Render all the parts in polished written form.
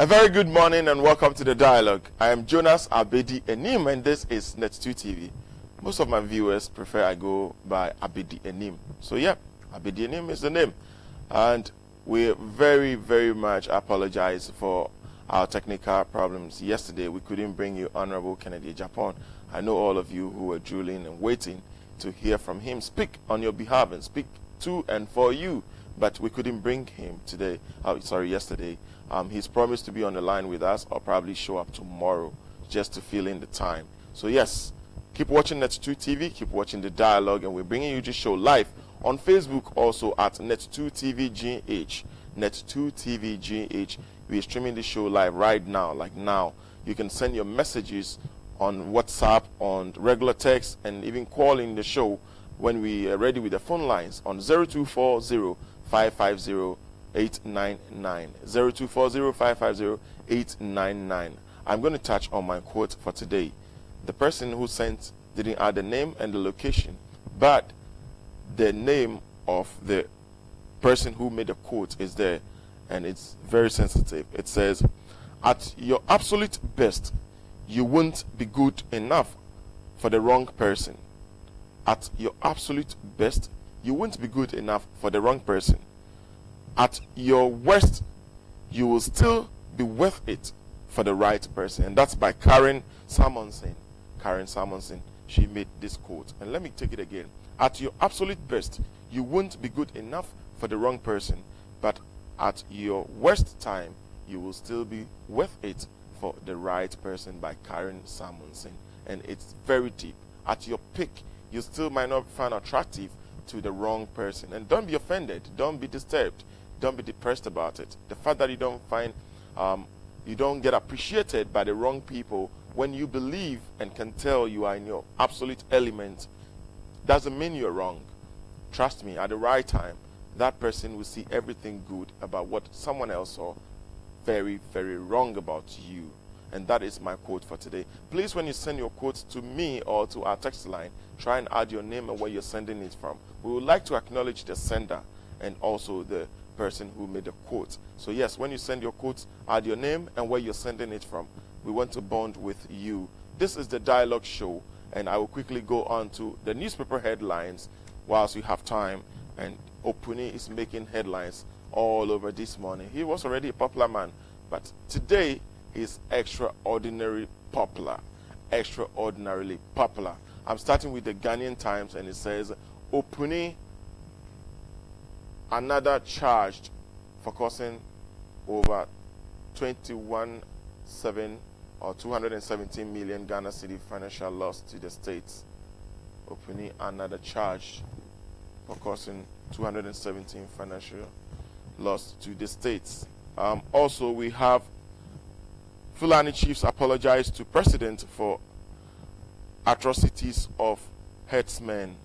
A very good morning and welcome to the dialogue. I am Jonas Abedi Enim and this is Net2 TV. Most of my viewers prefer I go by Abedi Enim. So yeah, Abedi Enim is the name. And we very much apologize for our technical problems. Yesterday we couldn't bring you Honorable Kennedy Japan. I know all of you who were drooling and waiting to hear from him speak on your behalf and speak to and for you. But we couldn't bring him yesterday. He's promised to be on the line with us or probably show up tomorrow just to fill in the time. So yes, keep watching Net2 TV, keep watching the dialogue, and we're bringing you this show live on Facebook also at Net2 TV GH. Net2 TV GH. We're streaming the show live right now, like now. You can send your messages on WhatsApp, on regular text, and even call in the show when we are ready with the phone lines on 0240 550 899 0240 550 899. I'm going to touch on my quote for today. The person who sent didn't add the name and the location, but the name of the person who made the quote is there, and it's very sensitive. It says, "At your absolute best, you won't be good enough for the wrong person. At your absolute best, you won't be good enough for the wrong person. At your worst, you will still be worth it for the right person." And that's by Karen Samonson. Karen Samonson, she made this quote. And let me take it again. At your absolute best, you won't be good enough for the wrong person. But at your worst time, you will still be worth it for the right person, by Karen Samonson. And it's very deep. At your peak, you still might not find attractive to the wrong person. And don't be offended. Don't be disturbed. Don't be depressed about it. The fact that you don't find, you don't get appreciated by the wrong people when you believe and can tell you are in your absolute element, doesn't mean you're wrong. Trust me, at the right time, that person will see everything good about what someone else saw very wrong about you. And that is my quote for today. Please, when you send your quotes to me or to our text line, try and add your name and where you're sending it from. We would like to acknowledge the sender and also the person who made the quote. So yes, when you send your quotes, add your name and where you're sending it from. We want to bond with you. This is the Dialogue Show, and I will quickly go on to the newspaper headlines whilst we have time. And Opuni is making headlines all over this morning. He was already a popular man, but today he's extraordinarily popular. Extraordinarily popular. I'm starting with the Ghanaian Times, and it says, Opuni, another charged for causing over 217 million Ghana cedi financial loss to the states. Opuni, another charge for causing 217 financial loss to the states. Also, we have Fulani chiefs apologize to president for atrocities of herdsmen.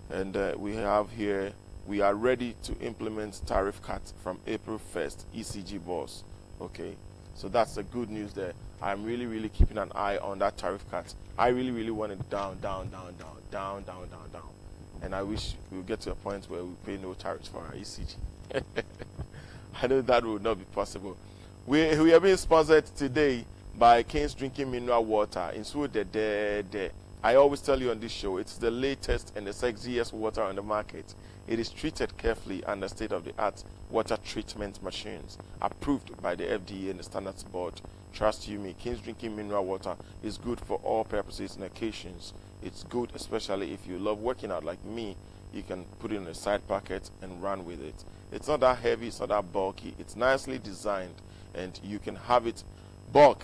And we have here, we are ready to implement tariff cut from April 1st, ECG boss. Okay, so that's the good news there. I'm really keeping an eye on that tariff cut. I really want it down. And I wish we'll get to a point where we pay no tariffs for our ECG. I know that will not be possible. We are being sponsored today by King's Drinking Mineral Water in Sweden. I always tell you on this show, it's the latest and the sexiest water on the market. It is treated carefully under state-of-the-art water treatment machines, approved by the FDA and the Standards Board. Trust you me, King's Drinking Mineral Water is good for all purposes and occasions. It's good especially if you love working out like me. You can put it in a side pocket and run with it. It's not that heavy, it's not that bulky. It's nicely designed, and you can have it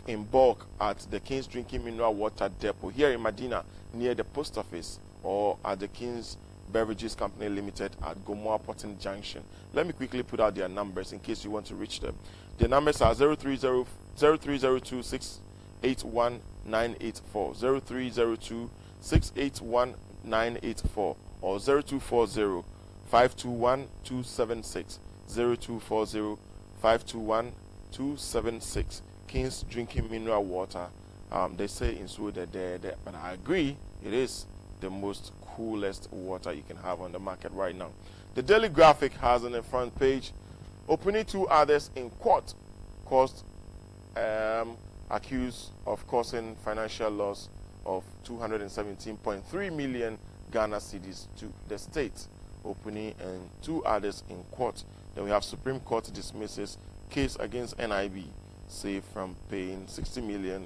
in bulk at the King's Drinking Mineral Water Depot here in Medina near the post office, or at the King's Beverages Company Limited at Gomoa Porton Junction. Let me quickly put out their numbers in case you want to reach them. The numbers are 0302 681 984, 0302 681 984, or 0240 521 276, 0240 521 276. King's Drinking Mineral Water. They say in Sweden, but I agree, it is the most coolest water you can have on the market right now. The Daily Graphic has on the front page, opening two others in court caused accused of causing financial loss of 217.3 million Ghana cedis to the state. Opuni and 2 others in court. Then we have Supreme Court dismisses case against NIB, saved from paying $60 million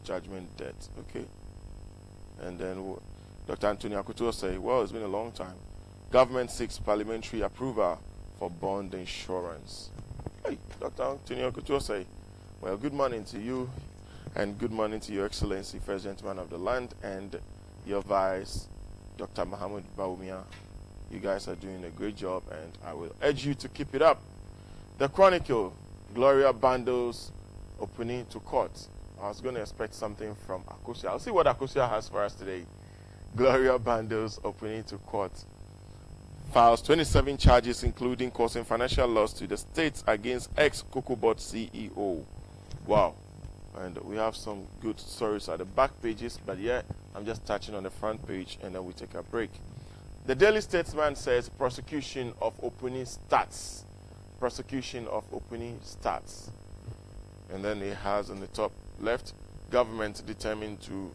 judgment debt. Okay. And then Dr. Anthony Akutuo say, well, it's been a long time. Government seeks parliamentary approval for bond insurance. Hey, Dr. Anthony Akutuo say, well, good morning to you and good morning to Your Excellency, First Gentleman of the Land, and your Vice, Dr. Mohammed Baumia. You guys are doing a great job, and I will urge you to keep it up. The Chronicle, Gloria bundles Opuni to court. I was going to expect something from Akosia. I'll see what Akosia has for us today. Gloria bundles Opuni to court. Files 27 charges, including causing financial loss to the states against ex-Cocobot CEO. Wow. And we have some good stories at the back pages, but yeah, I'm just touching on the front page, and then we take a break. The Daily Statesman says prosecution of Opuni starts. Prosecution of Opuni starts. And then it has on the top left, government determined to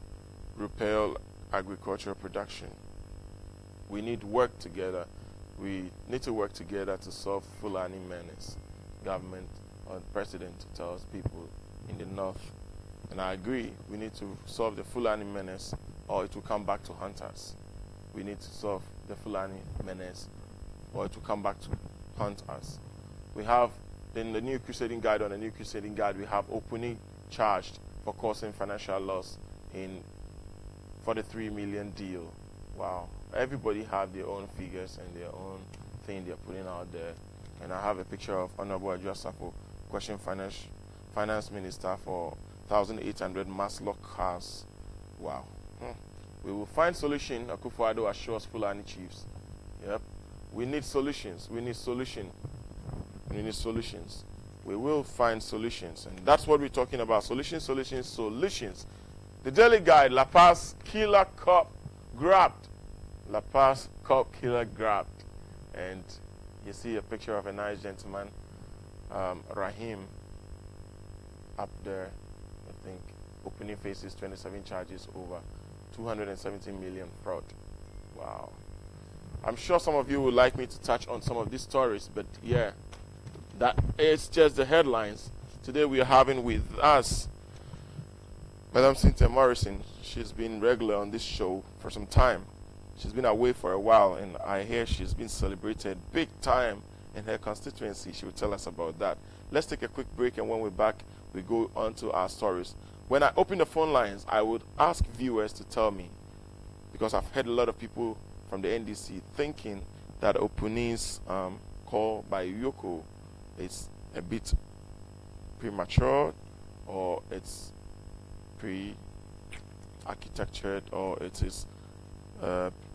repel agricultural production. We need work together. We need to work together to solve Fulani menace. Government or president tells people in the north. And I agree, we need to solve the Fulani menace or it will come back to hunters. We need to solve the Fulani menace or it will come back to hunt us. We have in the New Crusading Guide, on the New Crusading Guide, we have Opuni charged for causing financial loss in 43 million deal. Wow. Everybody have their own figures and their own thing they're putting out there. And I have a picture of Honorable Adjua Safo, question finance minister for 1,800 Maslock cars. Wow. We will find solution, Akufo-Addo assures Fulani chiefs. Yep. We need solutions. We need solution. We need solutions. We will find solutions. And that's what we're talking about. Solutions, solutions, solutions. The Daily Guide, La Paz killer cop grabbed. La Paz cop killer grabbed. And you see a picture of a nice gentleman, Rahim, up there. I think Opuni faces 27 charges over 217 million fraud. Wow. I'm sure some of you would like me to touch on some of these stories, but yeah, that is just the headlines. Today we are having with us Madam Cynthia Morrison. She's been regular on this show for some time. She's been away for a while, and I hear she's been celebrated big time in her constituency. She will tell us about that. Let's take a quick break, and when we're back, we go on to our stories. When I open the phone lines, I would ask viewers to tell me, because I've heard a lot of people from the NDC thinking that Opuni's call by Yoko is a bit premature, or it's pre-architectured, or it is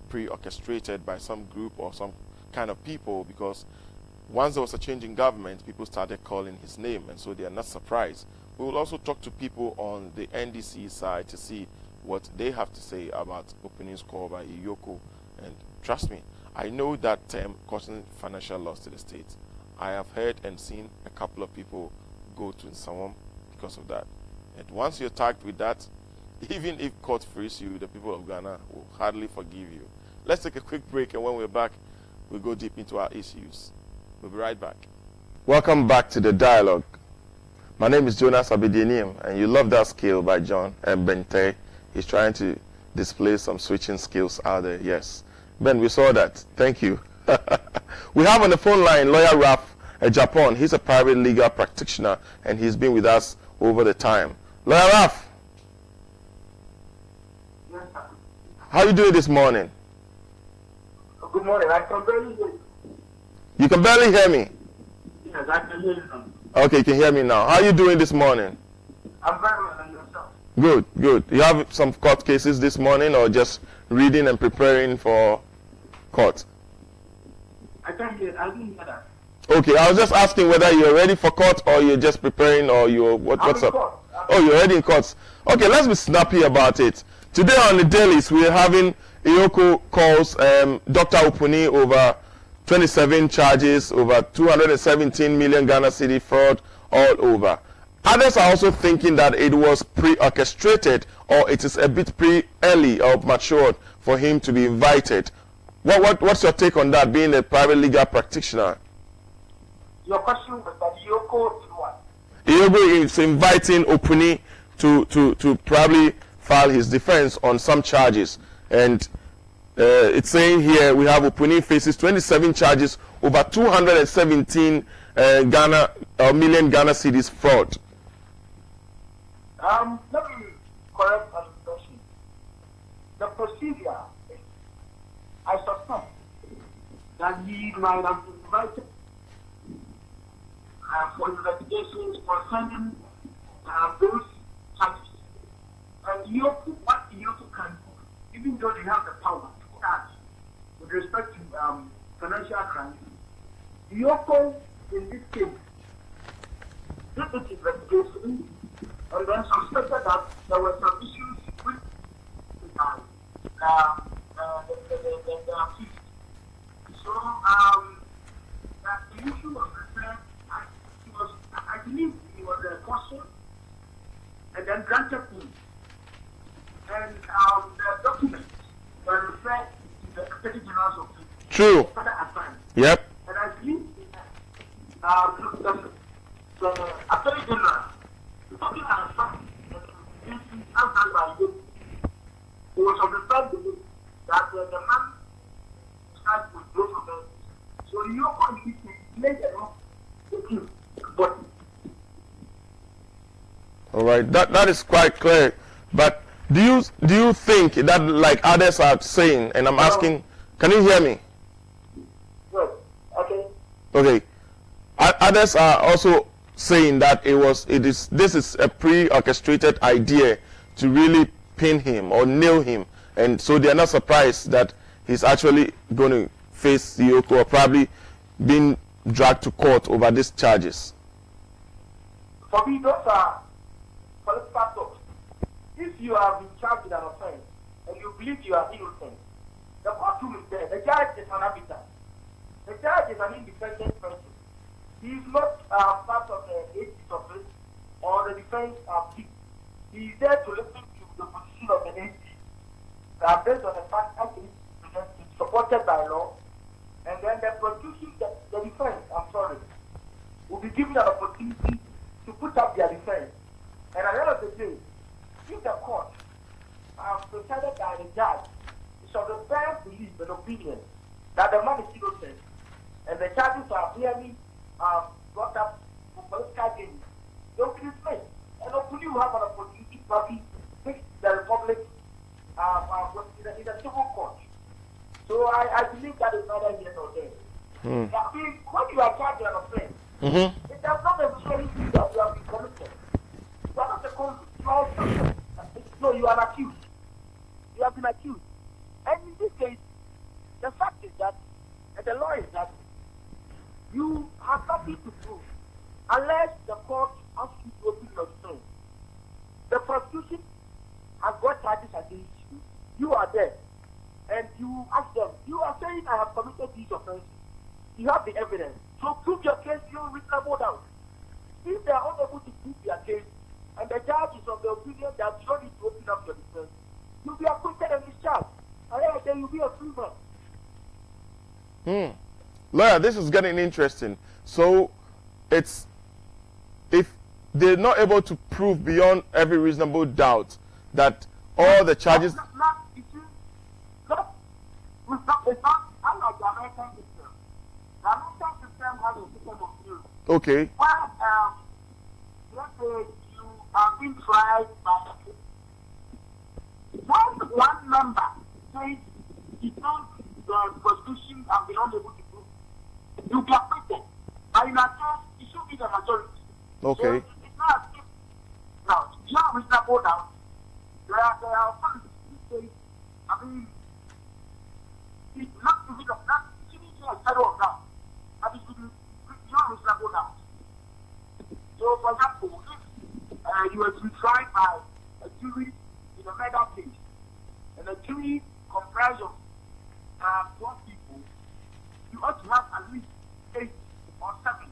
pre-orchestrated by some group or some kind of people, because once there was a change in government, people started calling his name, and so they are not surprised. We will also talk to people on the NDC side to see what they have to say about Opuni's call by Iyoko. And trust me, I know that term causing financial loss to the state. I have heard and seen a couple of people go to someone because of that. And once you're tagged with that, even if court frees you, the people of Ghana will hardly forgive you. Let's take a quick break, and when we're back, we'll go deep into our issues. We'll be right back. Welcome back to the dialogue. My name is Jonas Abedienim, and you love that skill by John and Bente. He's trying to display some switching skills out there. Yes. Ben, we saw that. Thank you. We have on the phone line Lawyer Raf Japan. He's a private legal practitioner, and he's been with us over the time. Lawyer Raf. Yes, sir. How are you doing this morning? Good morning. I can barely hear you. You can barely hear me? Yes, I can hear you now. Okay, you can hear me now. How are you doing this morning? I'm very well, and yourself? Good, good. You have some court cases this morning, or just reading and preparing for court? I didn't hear that. Okay, I was just asking whether you're ready for court, or you're just preparing, or you're what's up? Court. Oh, you're already in court. Okay, let's be snappy about it. Today on the dailies, we're having Iyoko calls Dr. Opuni over 27 charges, over 217 million Ghana cedi fraud all over. Others are also thinking that it was pre-orchestrated, or it is a bit pre-early or matured for him to be invited. What's your take on that, being a private legal practitioner? Your question was that Yoko is what? Yoko is inviting Opuni to probably file his defense on some charges. And it's saying here we have Opuni faces 27 charges over 217 million Ghana cedis fraud. Let me correct an impression. The procedure is, I suspect that he might have been invited for investigations concerning those charges. And what Yoko can do, even though they have the power to charge with respect to financial crimes, Yoko, in this case, did this investigation and then suspected that there were some issues with the accused. So, the issue was referred, I believe he was a caution and then granted me. And the documents were referred to the Attorney General's office. True. Yep. And I believe the Attorney General, looking at the fact that he was of the third belief that the man started with those offenses. So you can make enough to kill. But all right, that is quite clear. But do you think that, like others are saying, and I'm asking, can you hear me? Yes. Okay. Okay. Others are also saying that this is a pre-orchestrated idea to really pin him or nail him, and so they are not surprised that he's actually going to face Yoko or probably being dragged to court over these charges. For me, those are political talks. If you have been charged with an offense and you believe you are innocent, the courtroom is there. The judge is an arbiter. The judge is an independent person. He is not part of the AG's office or the defense team. He is there to listen to the position of the AG based on the fact that it is supported by law, and then the prosecution, the defense, will be given an opportunity to put up their defense. And at the end of the day, if the court, presided by the judge, is of the best belief and opinion that the man is innocent, and the charges are clearly brought up for political gain, they will be dismissed. And hopefully you have an opportunity to probably fix the republic in a civil court. So I believe that is neither here nor there. I mean, when you are charged with an offense, it does not necessarily mean that you have been committed. You are not a convict. No, you are accused. You have been accused. And in this case, the fact is that, and the law is that, you have nothing to prove unless the court asks you to open your defense. The prosecution has got charges against you. You are there. And you ask them, you are saying I have committed these offenses. You have the evidence. So prove your case beyond reasonable doubt. If they are unable to prove their case, and the judge is of the opinion that you don't need to open up your defense, you'll be acquitted and discharged. And then you'll be a free man. Lawyer, this is getting interesting. So it's, if they're not able to prove beyond every reasonable doubt that all the charges... It's not unlike the American system. The American system has a system of views. Okay. Where, let's say you are being tried by one member says he found the prosecution have been unable to prove, you'll be acquitted. But in that case, it should be the majority. Okay. So it's not as if, now, beyond reasonable doubt, there are authorities who say, I mean, it's not to be of that, it shouldn't be a shadow of doubt. But it should be beyond reasonable doubt. So, for example, if you were to be tried by a jury in a murder case, and the jury comprised of 12 people, you ought to have at least 8 or 7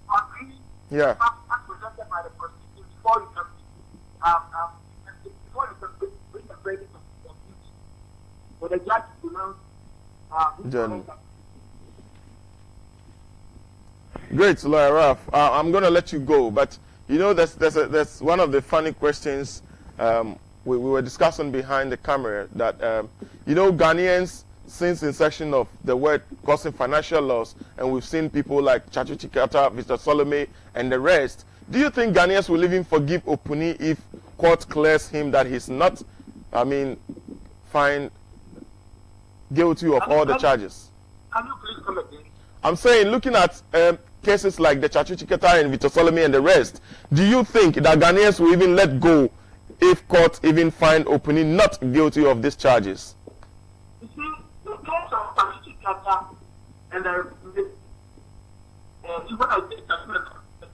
or 3 Yeah. before you can bring the verdict of guilty, for the judge to pronounce John. Great, Lawyer Ralph. I'm going to let you go, but you know, there's one of the funny questions we were discussing behind the camera that, you know, Ghanaians, since inception of the word causing financial loss, and we've seen people like Chachu Chikata, Mr. Solomon, and the rest, do you think Ghanaians will even forgive Opuni if court clears him that he's not, found guilty of all the charges? Can you please come again? I'm saying, looking at cases like the Chachu Chikata and Victor Solomon and the rest, do you think that Ghanaians will even let go if court even find Opuni not guilty of these charges? You see, the case of Chachu Chikata and even I think that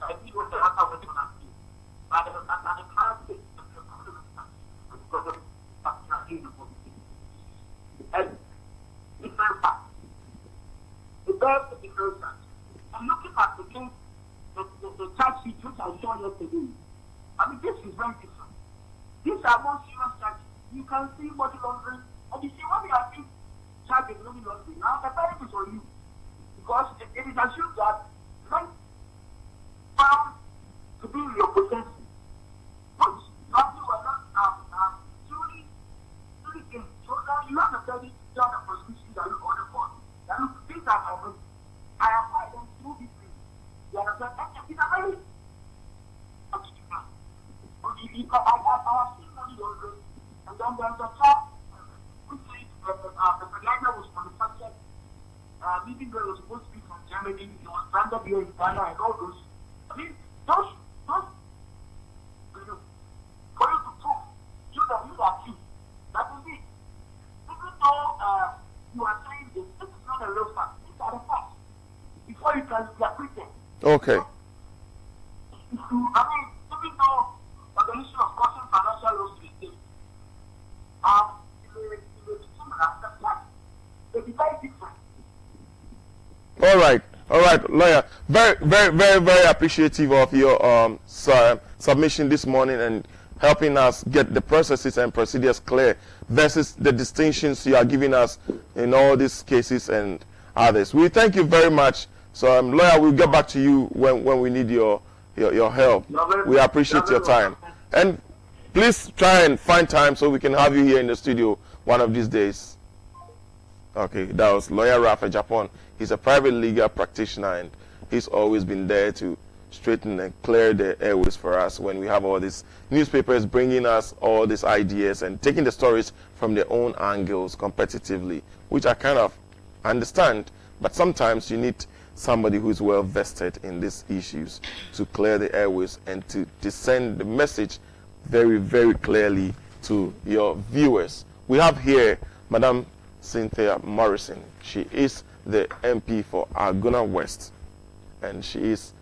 I think what the answer was going to be, but I can't say and different facts. The best of different facts. I'm looking at the case, the charge sheet which I saw yesterday. This is very different. These are more serious charges. You can see money laundering, and you see when we are being charged with money laundering. Now the burden is on you, because it is assumed that men found to be in your possession, but nothing was not truly in. So now you have the burden to tell the prosecution that you order for. That look, things are my money. I applied them through this thing. You understand? And it's a very I have seen money laundering, and then there's a talk which says the fertilizer was manufactured, even though it was supposed to be from Germany, it was branded here in Ghana and all those. Those, for you to prove, you are accused. That is it. Even though you are saying this is not a real fact. These are the facts. Before you can be acquitted. Okay. Even though the issue of causing financial loss to the state, they be very different. All right, lawyer. Very, very, very, very appreciative of your submission this morning and helping us get the processes and procedures clear versus the distinctions you are giving us in all these cases and others. We thank you very much. So, lawyer, we'll get back to you when we need your help. We appreciate your time. And please try and find time so we can have you here in the studio one of these days. Okay, that was Lawyer Ralph Japan. He's a private legal practitioner, and he's always been there to straighten and clear the airways for us when we have all these newspapers bringing us all these ideas and taking the stories from their own angles competitively, which I kind of understand, but sometimes you need somebody who is well vested in these issues to clear the airways and to send the message very, very clearly to your viewers. We have here Madam Cynthia Morrison. She is the MP for AGONA West, and she is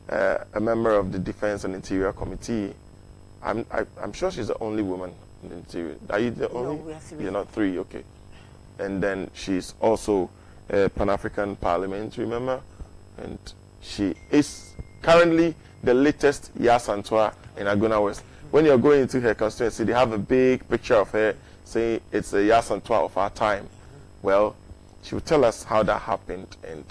a member of the Defense and Interior Committee. I'm sure she's the only woman in the Interior. Are you the only? No, we are three. You're not three, okay. And then she's also a Pan-African parliamentary member, and she is currently the latest Yasantua in AGONA West. When you're going into her constituency, they have a big picture of her saying it's a Yasantua of our time. Well, she will tell us how that happened, and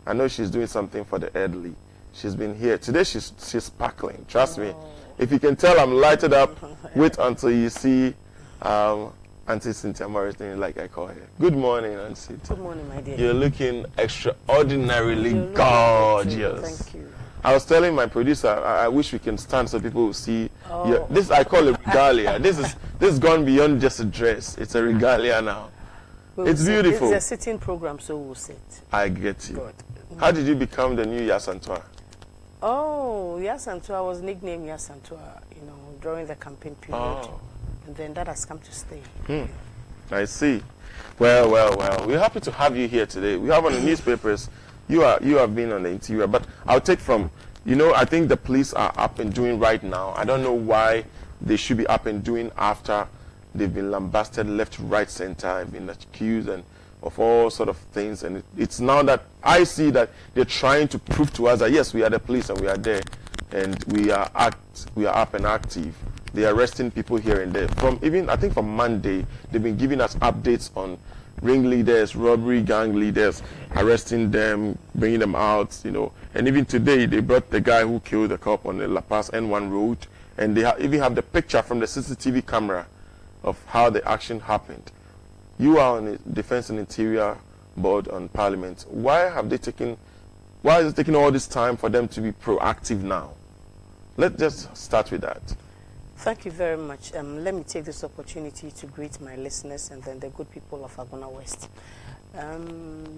I know she's doing something for the elderly. She's been here. Today she's sparkling. Trust me. If you can tell I'm lighted up, wait until you see Auntie Cynthia Morrison, like I call her. Good morning, Auntie Cynthia. Good morning, my dear. You're looking extraordinarily gorgeous. Thank you. I was telling my producer, I wish we can stand so people will see. This I call it regalia. This is gone beyond just a dress. It's a regalia now. It's beautiful. It's a sitting program, so we'll sit. I get you. Good. How did you become the new Yasantua? Oh, Yasantua was nicknamed Yasantua, during the campaign period. Oh. And then that has come to stay. I see. Well. We're happy to have you here today. We have on the newspapers, you have been on the Interior, but I'll take from, I think the police are up and doing right now. I don't know why they should be up and doing after they've been lambasted left, right, center, and been accused and of all sort of things. And it's now that I see that they're trying to prove to us that yes, we are the police and we are there. and we are up and active. They are arresting people here and there. From even, I think from Monday, they've been giving us updates on ringleaders, robbery gang leaders, arresting them, bringing them out, you know. And even today, they brought the guy who killed the cop on the La Paz N1 road, and they even have the picture from the CCTV camera of how the action happened. You are on the Defense and Interior Board on Parliament. Why is it taking all this time for them to be proactive now? Let's just start with that. Thank you very much. Let me take this opportunity to greet my listeners and then the good people of AGONA West.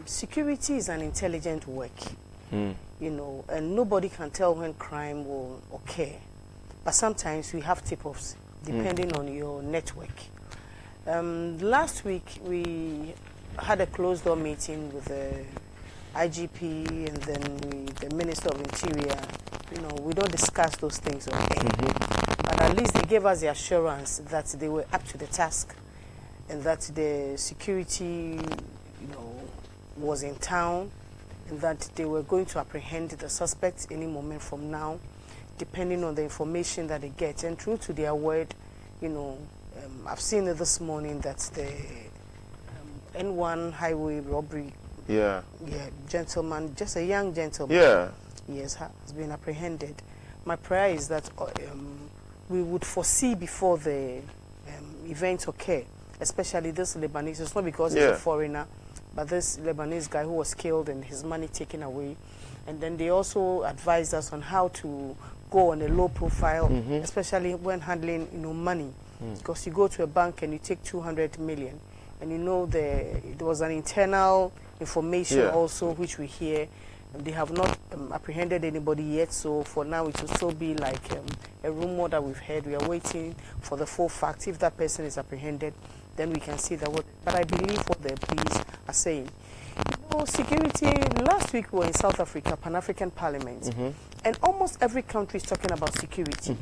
Security is an intelligent work, you know, and nobody can tell when crime will occur. But sometimes we have tip-offs, depending on your network. Last week, we had a closed-door meeting with the IGP and then the Minister of Interior. You know, we don't discuss those things, okay? But at least they gave us the assurance that they were up to the task and that the security, you know, was in town and that they were going to apprehend the suspects any moment from now, depending on the information that they get. And true to their word, you know, I've seen it this morning that the N1 highway robbery gentleman, just a young gentleman, yes, has been apprehended. My prayer is that we would foresee before the events occur, especially this Lebanese. It's not because he's a foreigner, but this Lebanese guy who was killed and his money taken away. And then they also advised us on how to go on a low profile, especially when handling, you know, money. Because you go to a bank and you take 200 million, and you know there was an internal information also which we hear. They have not apprehended anybody yet, so for now it will still be like a rumor that we've heard. We are waiting for the full facts. If that person is apprehended, then we can see that. But I believe what the police are saying. You know, security, last week we were in South Africa, Pan-African Parliament, and almost every country is talking about security.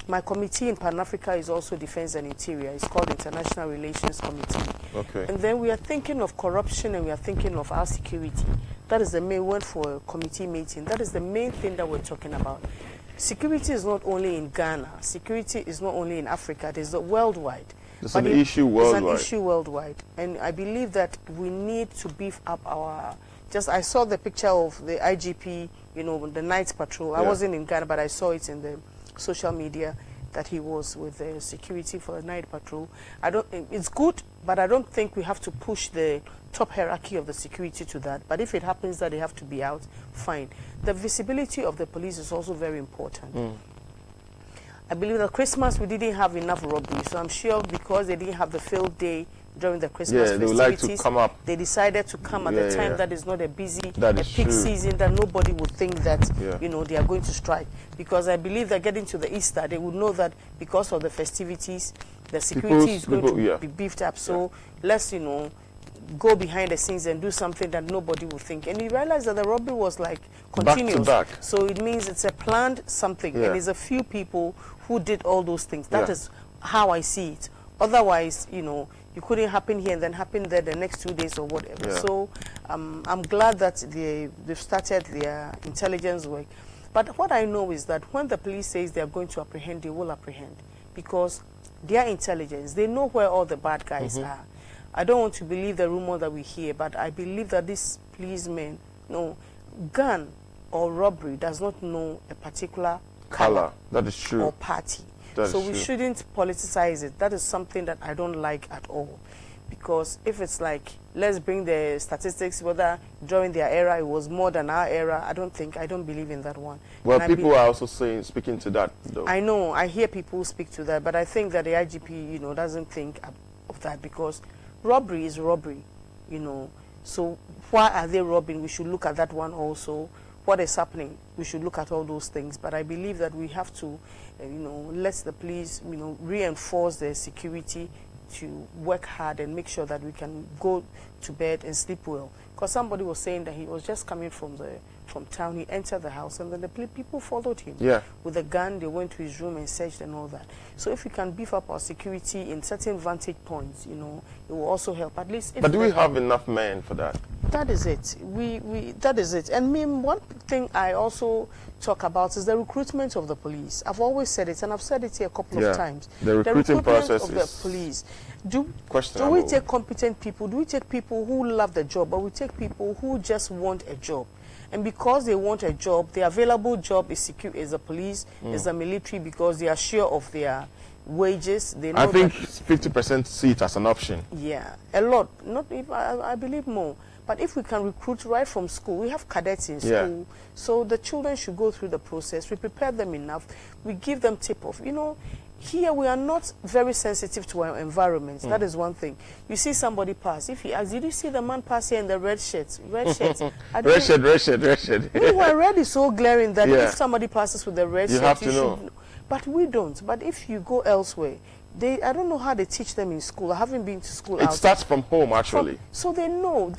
My committee in Pan-Africa is also Defense and Interior. It's called International Relations Committee. Okay. And then we are thinking of corruption and we are thinking of our security. That is the main word for a committee meeting. That is the main thing that we're talking about. Security is not only in Ghana. Security is not only in Africa. It is worldwide. It's an issue worldwide. It's an issue worldwide. And I believe that we need to beef up our... I saw the picture of the IGP, you know, the night patrol. I wasn't in Ghana, but I saw it in the social media that he was with the security for the night patrol. It's good, but I don't think we have to push the top hierarchy of the security to that. But if it happens that they have to be out, fine. The visibility of the police is also very important. I believe that Christmas we didn't have enough robbery, so I'm sure because they didn't have the field day during the Christmas festivities, they would like to come up. They decided to come at the time that is not a busy, peak season, that nobody would think that you know, they are going to strike. Because I believe that getting to the Easter, they would know that because of the festivities, the security is going to be beefed up. So let's, you know, go behind the scenes and do something that nobody would think. And you realize that the robbery was like continuous. Back to back. So it means it's a planned something. And there's a few people who did all those things. That is how I see it. Otherwise, you know, it couldn't happen here and then happen there the next 2 days or whatever. So I'm glad that they've started their intelligence work. But what I know is that when the police says they are going to apprehend, they will apprehend. Because their intelligence, they know where all the bad guys are. I don't want to believe the rumor that we hear, but I believe that these policemen know gun or robbery does not know a particular color. That is true. Or party. So we shouldn't politicize it. That is something that I don't like at all. Because if it's like, let's bring the statistics, whether during their era it was more than our era, I don't believe in that one. Well, people are also speaking to that, though. I know, I hear people speak to that, but I think that the IGP, you know, doesn't think of that because robbery is robbery, you know. So why are they robbing? We should look at that one also. What is happening? We should look at all those things. But I believe that we have to, you know, let the police, you know, reinforce their security to work hard and make sure that we can go to bed and sleep well. Because somebody was saying that he was just coming from town, he entered the house, and then the people followed him. With a gun, they went to his room and searched and all that. So if we can beef up our security in certain vantage points, you know, it will also help. At least. But do we have enough men for that? that is it. That is it. And one thing I also talk about is the recruitment of the police. I've always said it, and I've said it here a couple of times. The recruitment process of the police. Do questionable. we take competent people? Do we take people who love the job, or we take people who just want a job? And because they want a job, the available job is secure, is the police, is the military, because they are sure of their wages. They know I think 50% see it as an option. Yeah, a lot. Not if I believe more. But if we can recruit right from school, we have cadets in school, so the children should go through the process. We prepare them enough. We give them tip-off. You know, here we are not very sensitive to our environment. That is one thing. You see somebody pass. If he asks, did you see the man pass here in the red shirt? Red shirt. Red shirt. Meanwhile, red is so glaring that if somebody passes with the red shirt, have to know. But we don't. But if you go elsewhere, I don't know how they teach them in school. I haven't been to school. It starts from home, actually. So they know.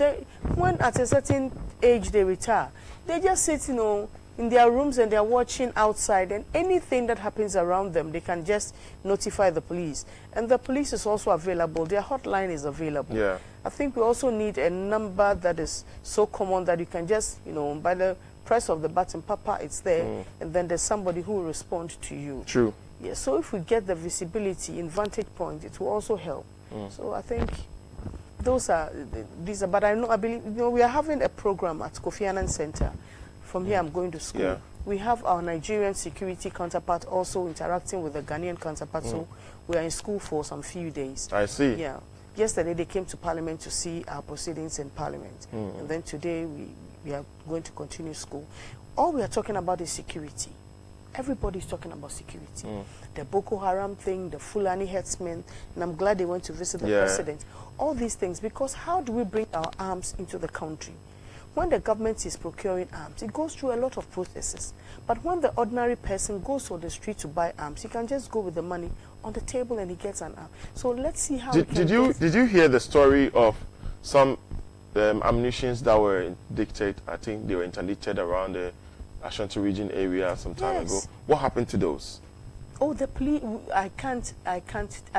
When at a certain age they retire, they just sit, in their rooms and they're watching outside, and anything that happens around them, they can just notify the police. And the police is also available. Their hotline is available. Yeah. I think we also need a number that is so common that you can just, by the press of the button, Papa, it's there, and then there's somebody who will respond to you. True. Yeah, so if we get the visibility in vantage point, it will also help. So I think these are, but I believe, we are having a program at Kofi Annan Center. From here, I'm going to school. Yeah. We have our Nigerian security counterpart also interacting with the Ghanaian counterpart, so we are in school for some few days. I see. Yeah. Yesterday, they came to Parliament to see our proceedings in Parliament. And then today, we are going to continue school. All we are talking about is security. Everybody's talking about security. The Boko Haram thing, the Fulani herdsmen, and I'm glad they went to visit the president. All these things, because how do we bring our arms into the country? When the government is procuring arms, it goes through a lot of processes. But when the ordinary person goes on the street to buy arms, he can just go with the money on the table and he gets an arm. So let's see how did you hear the story of some ammunitions that were interdicted? I think they were interdicted around the Ashanti region area some time ago. What happened to those? Oh, the police, I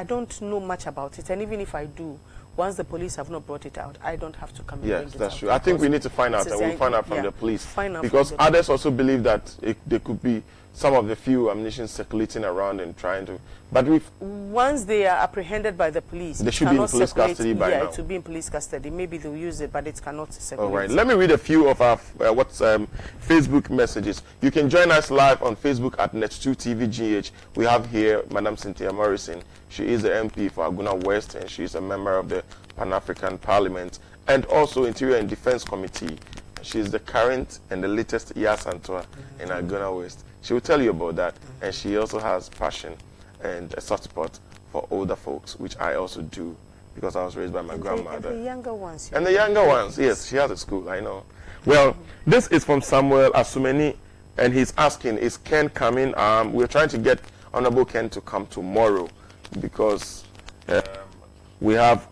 don't know much about it. And even if I do, once the police have not brought it out, I don't have to come and bring it out. Yes, that's true. I think we need to find out, and we'll find out from the police. Because others also believe that there could be some of the few ammunition circulating around and trying to... But once they are apprehended by the police, they should be in police custody by now. Yeah, it will be in police custody. Maybe they'll use it, but it cannot circulate. All right. Let me read a few of our Facebook messages. You can join us live on Facebook at Net2 TVGH. We have here Madam Cynthia Morrison. She is the MP for AGONA West, and she is a member of the Pan-African Parliament and also Interior and Defense Committee. She is the current and the latest Yasantua in AGONA West. She will tell you about that, and she also has passion and a soft spot for older folks, which I also do because I was raised by my grandmother. And the younger ones. And the younger ones, yes, she has a school, I know. Well, this is from Samuel Asumeni, and he's asking, is Ken coming? We're trying to get Honorable Ken to come tomorrow because we have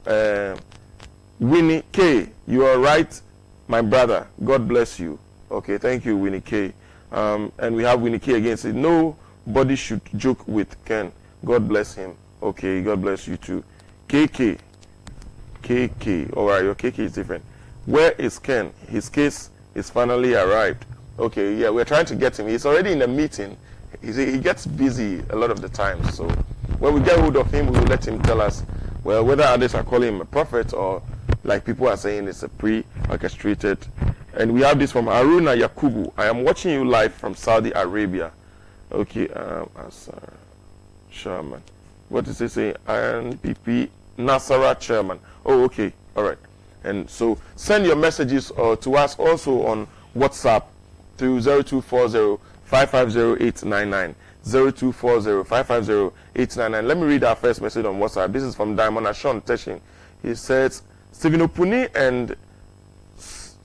Winnie K. You are right, my brother. God bless you. Okay, thank you, Winnie K. And we have Winnie K again. Say, nobody should joke with Ken. God bless him. Okay, God bless you too. KK. All right, your KK is different. Where is Ken? His case is finally arrived. Okay, yeah, we're trying to get him. He's already in a meeting. He gets busy a lot of the time. So when we get hold of him, we will let him tell us, well, whether others are calling him a prophet or, like people are saying, it's a pre-orchestrated. And we have this from Aruna Yakubu. I am watching you live from Saudi Arabia. Okay, Chairman. What is it saying? INPP Nasara Chairman. Oh, okay. All right. And so send your messages to us also on WhatsApp to 0240-550-899. 0240-550-899. Let me read our first message on WhatsApp. This is from Diamond Ashon Teshin. He says, Stephen Opuni and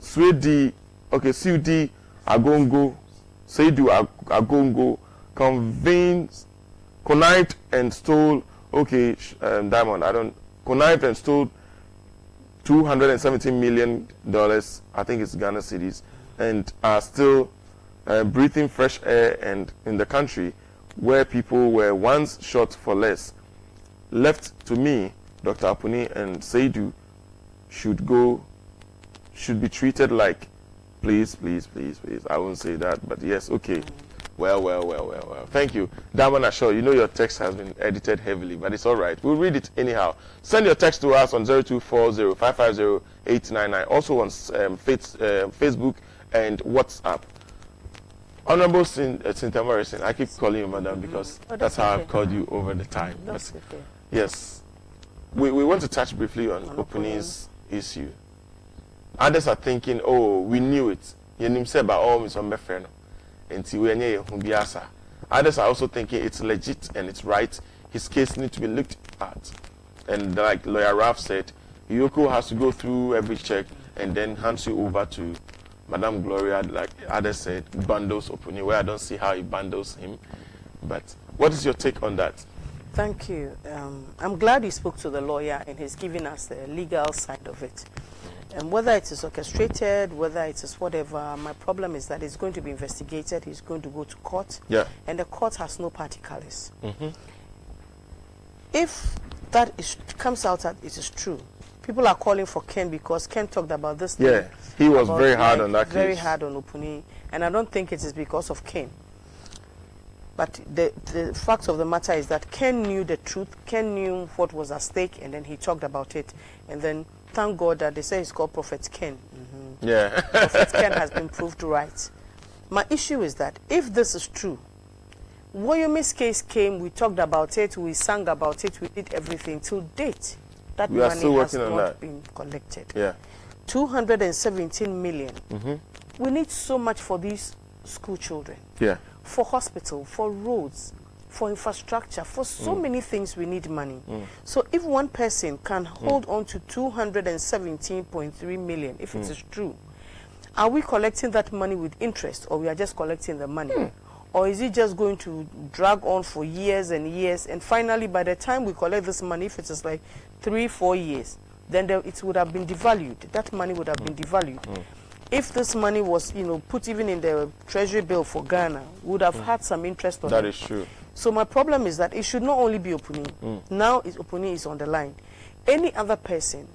Seidu Agongo connived and stole, Diamond, connived and stole $217 million, I think it's Ghana cedis, and are still breathing fresh air and in the country where people were once shot for less. Left to me, Dr. Apuni and Seidu should go should be treated like, please, I won't say that, but yes, okay. Well. Thank you. Daman Asho, you know your text has been edited heavily, but it's all right. We'll read it anyhow. Send your text to us on 0240-550-899. Also on Facebook and WhatsApp. Honorable Cynthia Morrison, I keep calling you madam because that's how I've called you over the time. But yes, we want to touch briefly on Opuni's issue. Others are thinking, oh, we knew it. Others are also thinking it's legit and it's right. His case needs to be looked at. And like Lawyer Ralph said, Yoko has to go through every check and then hands you over to Madame Gloria, like others said, bundles Opuni, where I don't see how he bundles him. But what is your take on that? Thank you. I'm glad you spoke to the lawyer and he's giving us the legal side of it. And whether it is orchestrated, whether it is whatever, my problem is that it's going to be investigated, it's going to go to court, and the court has no party colors. If that comes out that it is true, people are calling for Ken because Ken talked about this thing. Yeah, he was very hard on that case. Very hard on Opuni, and I don't think it is because of Ken. But the fact of the matter is that Ken knew the truth, Ken knew what was at stake, and then he talked about it, and then thank God that they say it's called Prophet Ken. Yeah. Prophet Ken has been proved right. My issue is that if this is true, Woyomi's case came, we talked about it, we sang about it, we did everything. Till date, that money has not been collected. Yeah. 217 million. We need so much for these school children. Yeah. For hospital, for roads, for infrastructure, for so many things we need money. So if one person can hold on to 217.3 million, if it is true, are we collecting that money with interest, or we are just collecting the money? Or is it just going to drag on for years and years, and finally by the time we collect this money, if it is like 3-4 years, then it would have been devalued. That money would have been devalued. If this money was, put even in the treasury bill for Ghana, we would have had some interest on it. That is true. So my problem is that it should not only be Opuni. Now Opuni is on the line. Any other person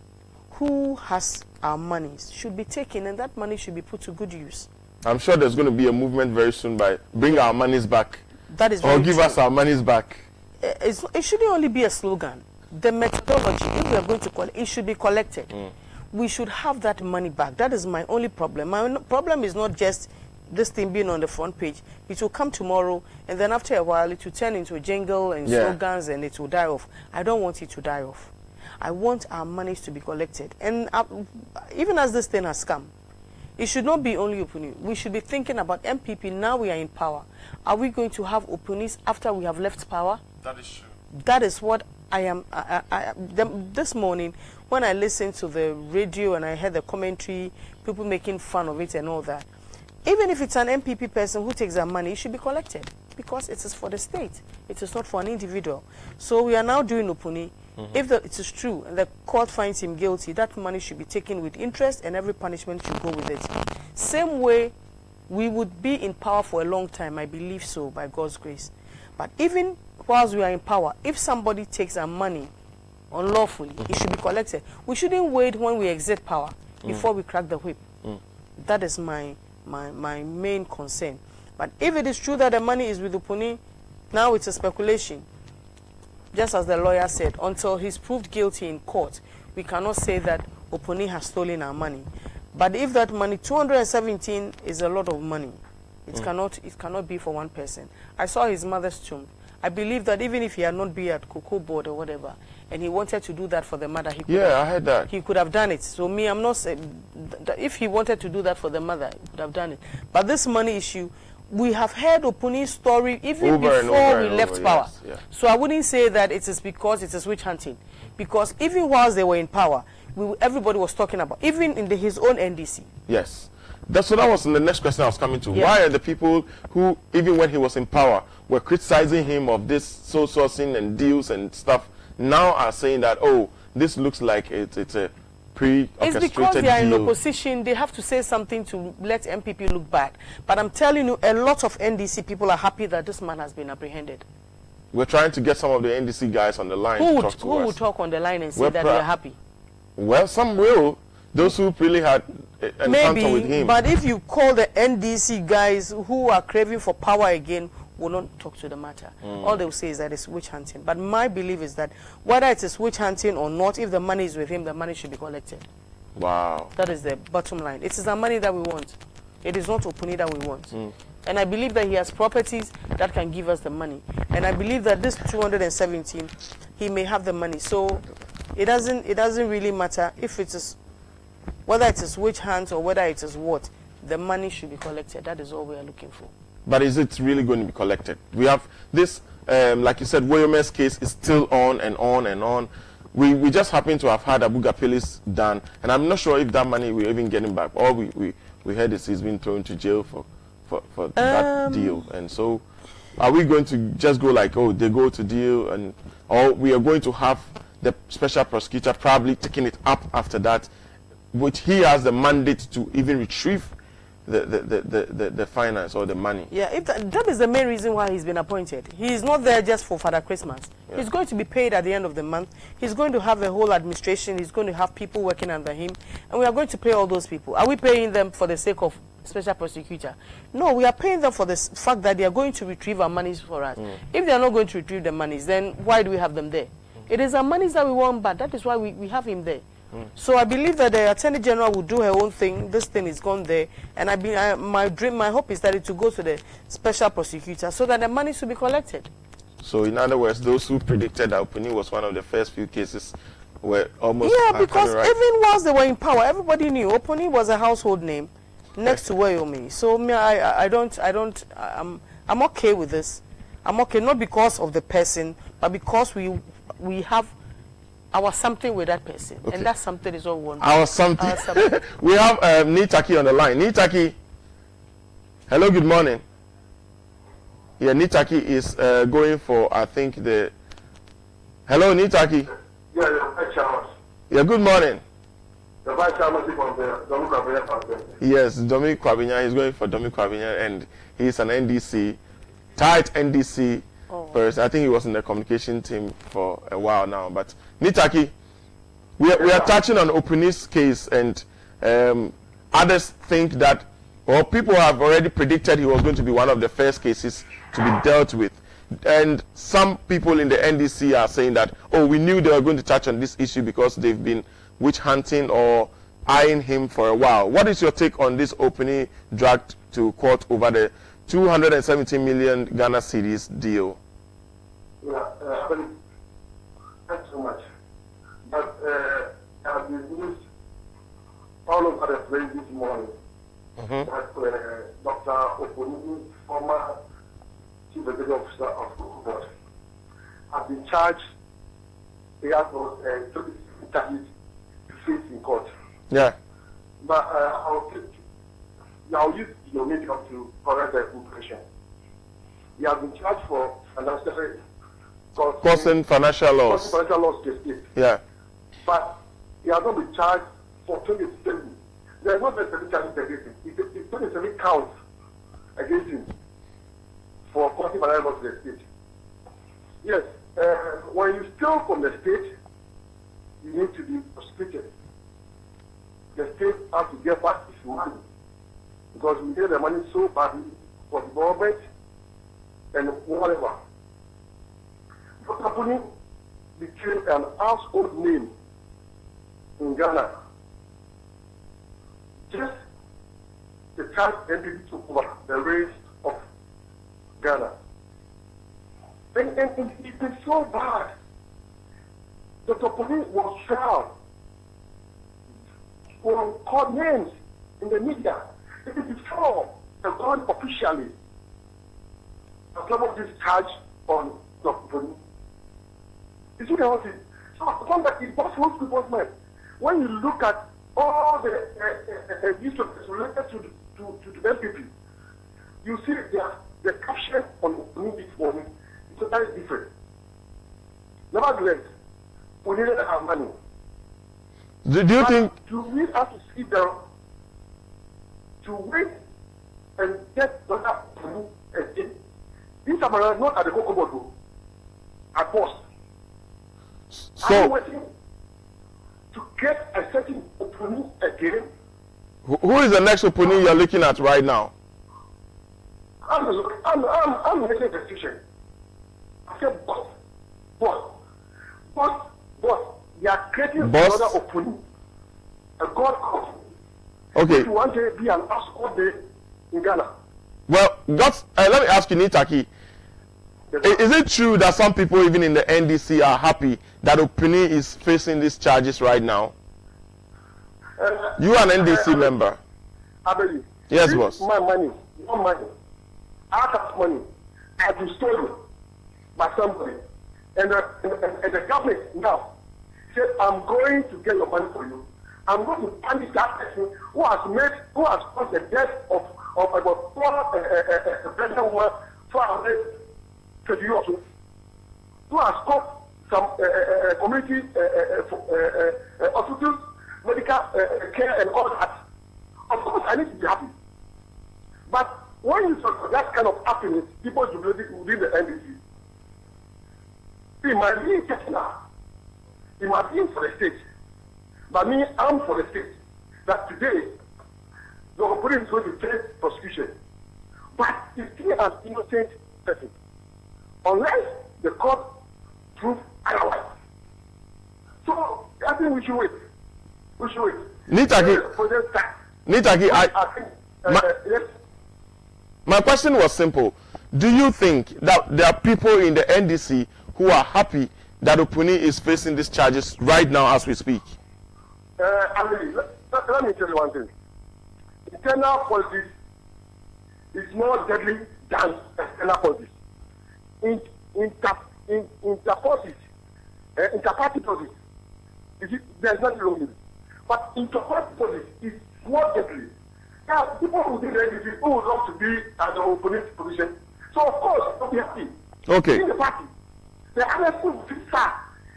who has our monies should be taken, and that money should be put to good use. I'm sure there's going to be a movement very soon by bring our monies back. That is or give us our monies back. It shouldn't only be a slogan. The methodology, if we are going to call it should be collected. We should have that money back. That is my only problem. My problem is not just this thing being on the front page. It will come tomorrow, and then after a while, it will turn into a jingle and slogans, and it will die off. I don't want it to die off. I want our monies to be collected. And even as this thing has come, it should not be only Opuni. We should be thinking about MPP. Now we are in power. Are we going to have Opunis after we have left power? That is true. That is what I am. This morning, when I listened to the radio and I heard the commentary, people making fun of it and all that, even if it's an MPP person who takes their money, it should be collected because it is for the state. It is not for an individual. So we are now doing Opuni. If it is true and the court finds him guilty, that money should be taken with interest and every punishment should go with it. Same way we would be in power for a long time, I believe so, by God's grace. But even whilst we are in power, if somebody takes our money unlawfully, it should be collected. We shouldn't wait when we exit power before we crack the whip. That is my main concern. But if it is true that the money is with Opuni, now it's a speculation. Just as the lawyer said, until he's proved guilty in court, we cannot say that Opuni has stolen our money. But if that money, 217 is a lot of money, it cannot be for one person. I saw his mother's tomb. I believe that even if he had not been at Cocoa Board or whatever, and he wanted to do that for the mother, I heard that. He could have done it. So me, I'm not saying that if he wanted to do that for the mother, he could have done it. But this money issue, we have heard Opuni's story even before we left power. So I wouldn't say that it is because it is witch hunting. Because even whilst they were in power, everybody was talking about, even in his own NDC. Yes. So that was the next question I was coming to. Why are the people who, even when he was in power, were criticizing him of this sole sourcing and deals and stuff, now are saying that, oh, this looks like it's a pre-orchestrated It's because they are in opposition. They have to say something to let MPP look bad. But I'm telling you, a lot of NDC people are happy that this man has been apprehended. We're trying to get some of the NDC guys on the line to talk to us. Who will talk on the line and say that they are happy? Well, some will. those who really had an encounter with him. But if you call the NDC guys who are craving for power again, will not talk to the matter. All they will say is that it's witch hunting. But my belief is that whether it is witch hunting or not, if the money is with him, the money should be collected. Wow. That is the bottom line. It is the money that we want. It is not Opuni that we want. And I believe that he has properties that can give us the money. And I believe that this 217, he may have the money. So it doesn't really matter if it is, whether it is witch hunt or whether it is what, the money should be collected. That is all we are looking for. But is it really going to be collected? We have this, like you said, Woyome's case is still on and on and on. We just happen to have had Abu Gapili's done, and I'm not sure if that money we're even getting back. All we heard is he's been thrown to jail for that deal. And so are we going to just go like, oh, they go to deal, and or we are going to have the special prosecutor probably taking it up after that, which he has the mandate to even retrieve the finance or the money. Yeah, if that is the main reason why he's been appointed. He is not there just for Father Christmas. Yeah. He's going to be paid at the end of the month. He's going to have a whole administration. He's going to have people working under him, and we are going to pay all those people. Are we paying them for the sake of special prosecutor? No, we are paying them for the fact that they are going to retrieve our monies for us. If they are not going to retrieve the monies, then why do we have them there? It is our monies that we want back. That is why we have him there. So I believe that the Attorney General will do her own thing. This thing is gone there, and my hope is that it will go to the special prosecutor so that the money should be collected. So in other words, those who predicted that Opuni was one of the first few cases were almost because right. Even whilst they were in power, everybody knew Opuni was a household name next to Wayomi. So me, I'm okay with this. I'm okay not because of the person, but because we have our something with that person, and that something is all one. Our something. We have Nitaki on the line. Nitaki, hello, good morning. Yeah, Nitaki is going for, I think, the... Hello, Nitaki. Yeah, good morning. The vice chairman from the Domi Kwabinya campaign. Yes, Domi Kwabinya is going for Domi Kwabinya, and he's an NDC, tight NDC person. I think he was in the communication team for a while now. But Nitaki, we are touching on Opuni's case, and others think that, or people have already predicted he was going to be one of the first cases to be dealt with. And some people in the NDC are saying that, oh, we knew they were going to touch on this issue because they've been witch hunting or eyeing him for a while. What is your take on this Opuni dragged to court over the 270 million Ghana cedis deal? Yeah, thanks so much. But I've been news all over the place this morning that Dr. Opuni, former Chief Executive Officer of Coconut, has been charged. He has interviews to face in court. Yeah. But I'll use your medium to correct the impression. He has been charged for financial causing financial loss. Causing financial loss to the state. Yeah. But he has not been charged for 27. There are not 27 charges against him. It's 27 counts against him for causing financial loss to the state. Yes, when you steal from the state, you need to be prosecuted. The state has to get back its money because we get the money so badly for the government and whatever. Dr. Opuni became an household name in Ghana. Just the time NPP took over the race of Ghana. And it's been so bad. Dr. Opuni was found for called names in the media. It is before the government officially has leveled this charge on Dr. Opuni. You see the whole thing? So that it was most people's mind. When you look at all the issues related to the MPP, you see the caption on Opuni this morning is totally different. Nevertheless, we needed our money. Do you think... Do we have to sit down to wait and get Dr. Opuni again? These are not at the Kokobodo, at post. So... I'm waiting to get a certain opponent again. Who is the next opponent you're looking at right now? I'm making a decision. I said, boss, you are creating another opponent. A God cause. Okay. If you want to be an ass all day in Ghana. Well, let me ask you, Nitaki. Is it true that some people, even in the NDC, are happy that Opini is facing these charges right now? You are an NDC member. I believe. Yes, boss. My money, your money, our money, has been stolen by somebody. And the government now said, I'm going to get your money for you. I'm going to punish that person who has caused the death of about four pregnant women, 430 years old, who has caused some community hospitals, medical care and all that. Of course, I need to be happy. But when you talk that kind of happiness, people should within the NDC. It might be intentional. It might be for the state. But me, I'm for the state. That today, the opponent is going to face prosecution. But it's still an innocent person. Unless the court proves otherwise. So, I think we should wait. We should wait. Nitaki, yes. My question was simple. Do you think that there are people in the NDC who are happy that Opuni is facing these charges right now as we speak? Let me tell you one thing. Internal politics is more deadly than external politics. Interparty politics, there's nothing wrong with it. But interparty politics is more deadly. Now, people within the NDC who would love to be at the opponent's position. So, of course, they'll be happy. Okay. In the party, the other people will feel sad.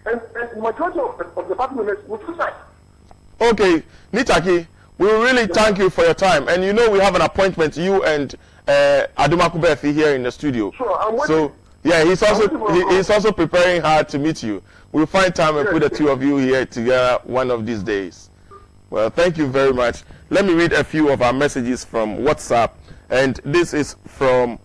And the majority of the party members will feel sad. Okay, Nitaki, we really thank you for your time. And you know we have an appointment, you and Aduma Kubefi here in the studio. Sure, I'm waiting. So, yeah, he's also preparing hard to meet you. We'll find time and put the two of you here together one of these days. Well, thank you very much. Let me read a few of our messages from WhatsApp. And this is from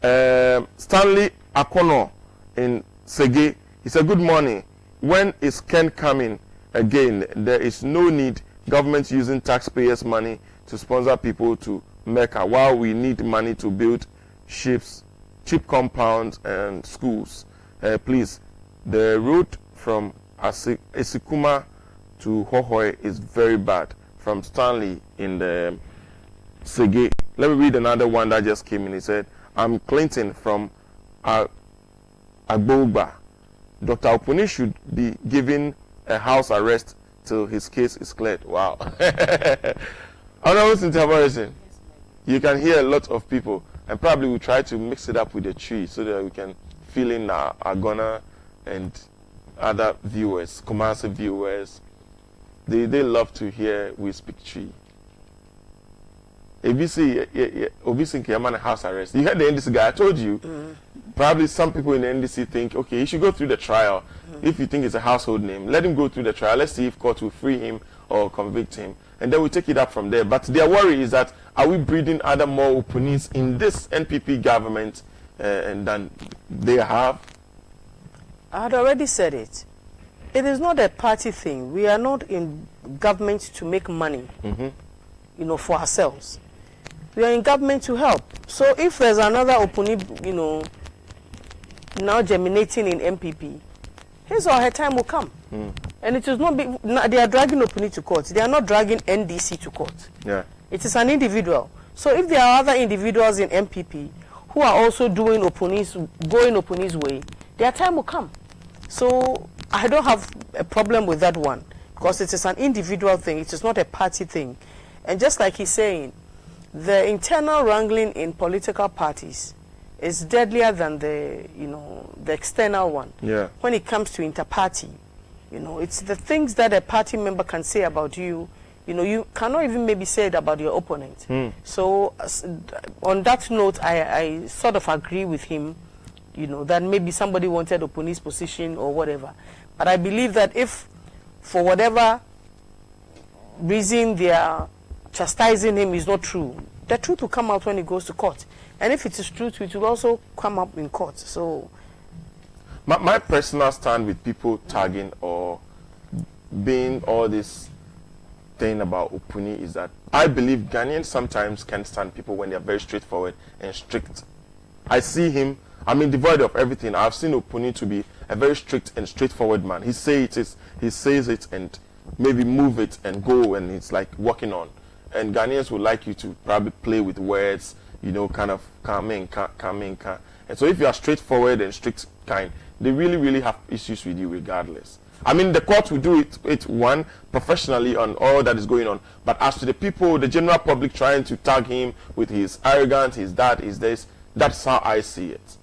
Stanley Akono in Sege. He said, good morning. When is Ken coming again? There is no need government using taxpayers' money to sponsor people to Mecca while we need money to build ships, cheap compounds and schools. Please, the road from Esikuma to Hohoi is very bad. From Stanley in the Sege. Let me read another one that just came in. He said, I'm Clinton from Agboba. Dr. Opuni should be given a house arrest till his case is cleared. Wow. Honorable Cynthia Morrison, you can hear a lot of people, and probably we'll try to mix it up with the tree so that we can fill in our AGONA and other viewers, commercial viewers. They love to hear we speak tree. ABC, Obisi Nkeyamane house arrest. You heard the NDC guy, I told you. Probably some people in the NDC think, okay, he should go through the trial. If you think it's a household name, let him go through the trial. Let's see if court will free him or convict him. And then we take it up from there. But their worry is that, are we breeding other more Opunis in this NPP government and than they have? I had already said it. It is not a party thing. We are not in government to make money, for ourselves. We are in government to help. So if there's another Opuni, now germinating in MPP, his or her time will come. And it is not, they are dragging Opuni to court. They are not dragging NDC to court. Yeah. It is an individual. So if there are other individuals in MPP who are also going Opuni's way, their time will come. So I don't have a problem with that one because it is an individual thing. It is not a party thing. And just like he's saying, the internal wrangling in political parties is deadlier than the external one. Yeah. When it comes to interparty, it's the things that a party member can say about you. You cannot even maybe say it about your opponent. So on that note, I sort of agree with him, that maybe somebody wanted Opuni's position or whatever. But I believe that if, for whatever reason they are chastising him is not true. The truth will come out when he goes to court. And if it is true, it will also come up in court. So, my personal stand with people tagging or being all this thing about Opuni is that I believe Ghanaians sometimes can stand people when they are very straightforward and strict. I see him, I mean, devoid of everything. I've seen Opuni to be a very strict and straightforward man. He says it and maybe move it and go, and it's like walking on. And Ghanaians would like you to probably play with words, you know, kind of come in. And so if you are straightforward and strict kind, they really, really have issues with you regardless. I mean, the court will do it one, professionally on all that is going on. But as to the people, the general public trying to tag him with his arrogance, his that, his this, that's how I see it.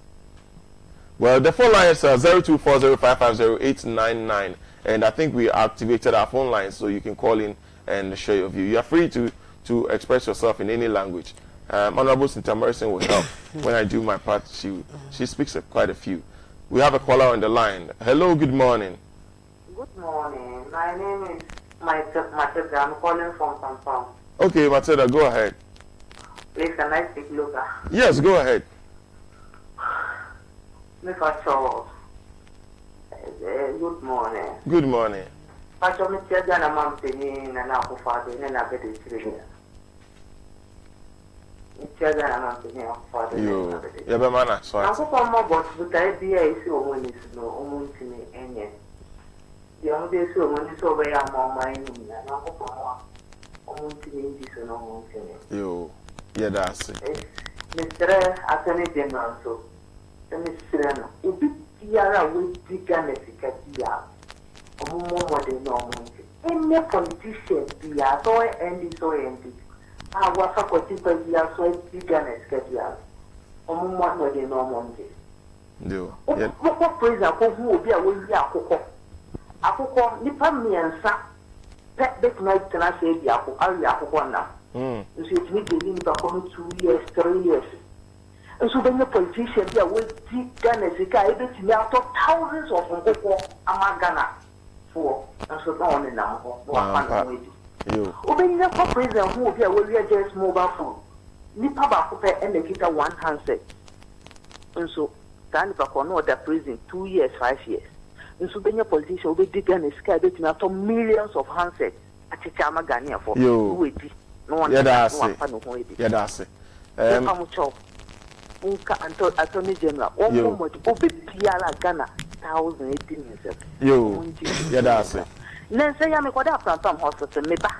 Well, the phone lines are 0240550899. And I think we activated our phone lines so you can call in and share your view. You are free to express yourself in any language. Honorable Cynthia Morrison will help when I do my part. She speaks quite a few. We have a caller on the line. Hello, good morning. Good morning. My name is Matilda. I'm calling from Pampam. Okay, Matilda, go ahead. Please, can I speak local? Yes, go ahead. Mr. Charles. Good morning. Good morning. Pacho Mr. Jana Mampini and Uncle Father and I bet it's really. Mr. Jana Mampini, Uncle Father. You have a man, so Uncle Pamo, but the idea is your woman is no woman to me, and yet. The only woman is over your mamma and Uncle Pamo. Woman to me, this and no one to me. You, yeah, that's it. Mr. Attorney General, so. Mr. Yara will begin as a catia. More than normal. Any politician be a toy and is oriented. I was a particular so began as catia. More than normal. Do. What praise I who will be a will be a cocoa. A cocoa, Nipam and Sa. Pet that night can I say the apple, Aria Cocoa. You see, it's me giving the coming 2 years, 3 years. And so when the politicians are with Ghana, they are able to out of thousands of people among Ghana for and so on and now. Obeying the president who will be just mobile phone. Nipa Bakupe and the guitar 1 handset. And so Ghana Bakono the prison 2 years, 5 years. And so when your politician will be Ghana, sky betting out of millions of handsets at Chama Ghana for you. No one, yeah, that's it. Attorney General, Ghana, 1,018. Yeah, that's it. Then say I'm a Pram hospital, maybe I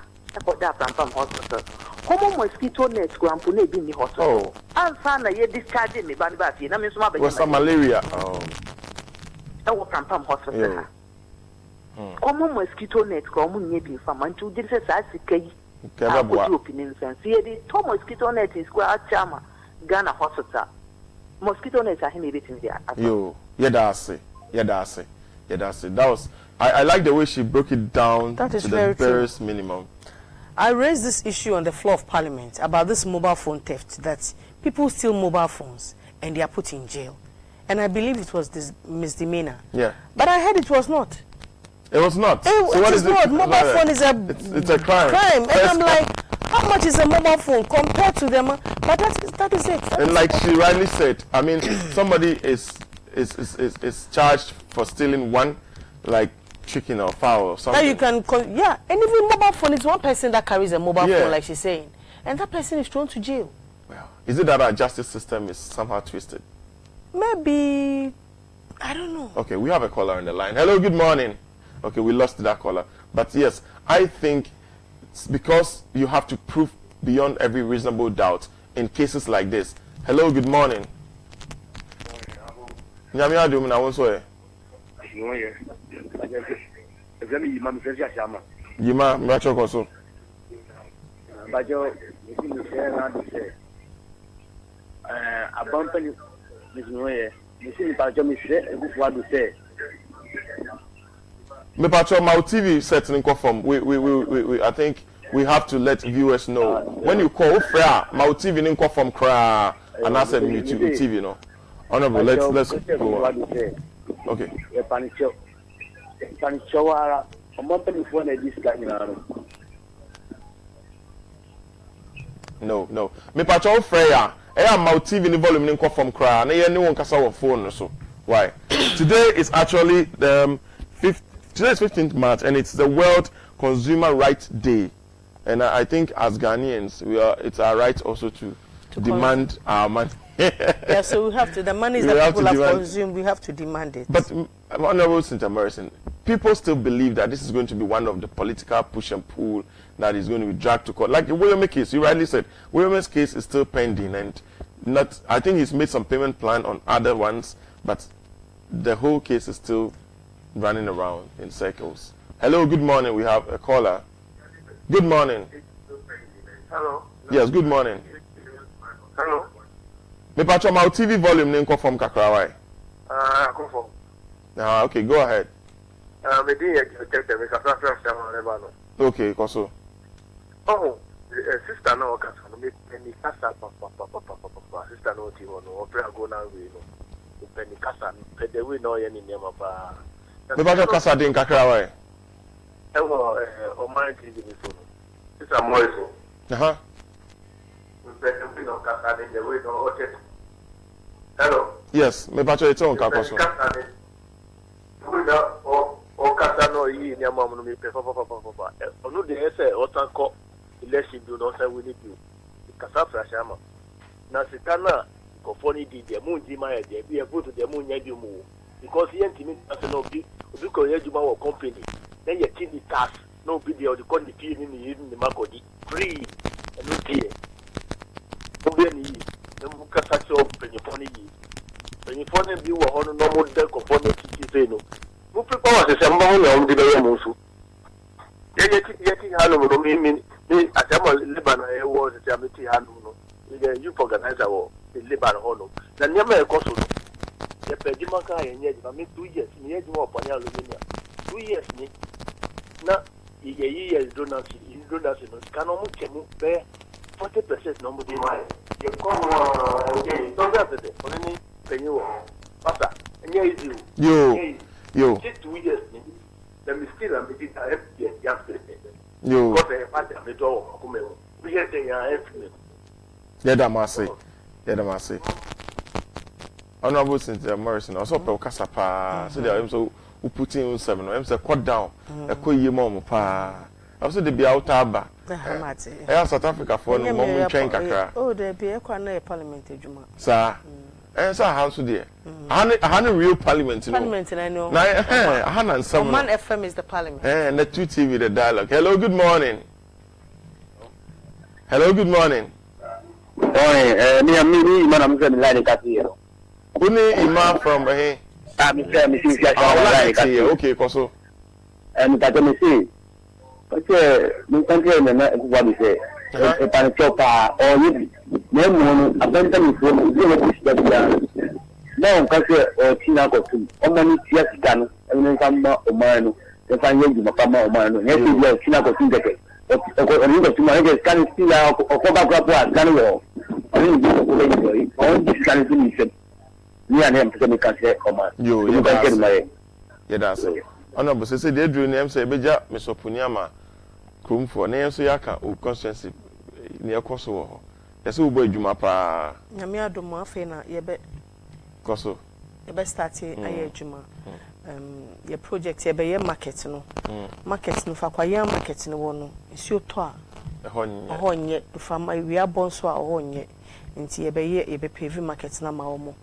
got that Pram hospital. Homo mosquito net, Grampune in the hospital. I'm son, I discharging me, but I mean, some malaria. I was Pram hospital. Homo mosquito net, Grampune from and 2 days as I see. Opinions and see the mosquito net is quite charmer. Ghana hospital. Mosquito nets are inhibiting there. That's it. That was I like the way she broke it down to the barest minimum. I raised this issue on the floor of Parliament about this mobile phone theft, that people steal mobile phones and they are put in jail. And I believe it was this misdemeanor. Yeah. But I heard it was not. It was not. So what is it? Mobile phone is it's a crime. And I'm like, how much is a mobile phone compared to them? But that is it. And like she rightly said, I mean, somebody is charged for stealing one, like chicken or fowl or something. Now you can, and even mobile phone is one person that carries a mobile phone, like she's saying, and that person is thrown to jail. Well, is it that our justice system is somehow twisted? Maybe, I don't know. Okay, we have a caller on the line. Hello, good morning. Okay, we lost that caller. But yes, I think it's because you have to prove beyond every reasonable doubt in cases like this. Hello, good morning. Yima, Machoko. My TV set in conform. We I think we have to let viewers know when you call my TV in conform cry and I said me TV no. Honorable, let's go on. Okay. No. Me pacho Freya. I am my TV volume in from cry. And I no kasa on phone so. Why? Today is actually the today is 15th March and it's the World Consumer Rights Day. And I think as Ghanaians, it's our right also to demand our money. Yeah, so we have to, the money that people have consumed, we have to demand it. But, Honorable Cynthia Morrison, people still believe that this is going to be one of the political push and pull that is going to be dragged to court. Like the Williams case, you rightly said, Williams' case is still pending and I think he's made some payment plan on other ones, but the whole case is still running around in circles. Hello, good morning. We have a caller. Good morning. Hello. Yes, good morning. Hello. Me pacho my TV volume name from Kakrawai. Confirm. Okay, go ahead. Me dey check the me Okay, Koso. Oh, sister no kasa no me kasa papa. Sister no ti no opera AGONA we no. Penny kasa the we no ye ni nema pa. Me pacho kasa din Kakrawai. O man TV ni so. Cynthia Morrison. Hello. Yes, me pacho it's on Kakoso. O kasa no yi ni amamu no me pe papa. Onu de ese o tan ko election do no say we need you. Kasa fresh ama. Na sitana ko foni di de mu ndi ma ye de bi e vote de mu nya di mu. Because ye ntimi ase no bi ko ye juma wo company. Then ye tin the tax no be the the con the P ni makodi free and no pay. Obeni the mukasa so penifoni yi. Penifoni bi wo hono no mo de ko foni titi fe no. Mu people was say mba ho na o de be mo so. Yeti hanu no mi atama Lebanon e wo se amiti hanu no. The youth organizer wo the Lebanon hono. Na nyama e koso no. Ye pedi maka ye nye di ma 2 years ni ye di mo opanya aluminium. 2 years ni na years donors no can almost get 40% no more than mine. You come okay, don't have it. Only penny pasa. Easy. Yo. 2 years ni. The still am bit yesterday. Yo. Because I part of it all come. We get there Yeah, that must say. Honorable Cynthia Morrison also pe kasa pa so they am so putting on 7 no am say cut down e ko yi mom pa am so dey be out aba South Africa for no mom train kakra oh dey be e kwa na parliament adwuma sa sa how so there ahana real parliament no I know na ahana some Man FM is the parliament and the 2 TV the dialogue. Hello, good morning. Morning, me man I'm going to line here. Uni Imam from here. Okay, Koso. And that me see. Okay, me country na what we say. E pan chopa or you. Me mo abenta mi fo mo dey what is that. Now country or China go to. O mani tia sika no. E kama o man no. E fan yeji makama o man no. E ti China go to get. O ni go to man get scan still o ko ba gwa po scan wo. Oni bi ko le yi. O di scan still ni me and him to can say command. You can get yeah, that's it. Honorable say they drew name say beja mesopuniama krum for name so yaka o constituency near Koso. Yes, we boy juma pa. Nyame adom afa na ye be Koso. Ye be start aye juma. Ye project ye be ye market no. Market no fa kwa ye market no wo no. Nsuo to a ehonye fa ma wi abon so a ehonye. Nti ye be paving market na ma wo.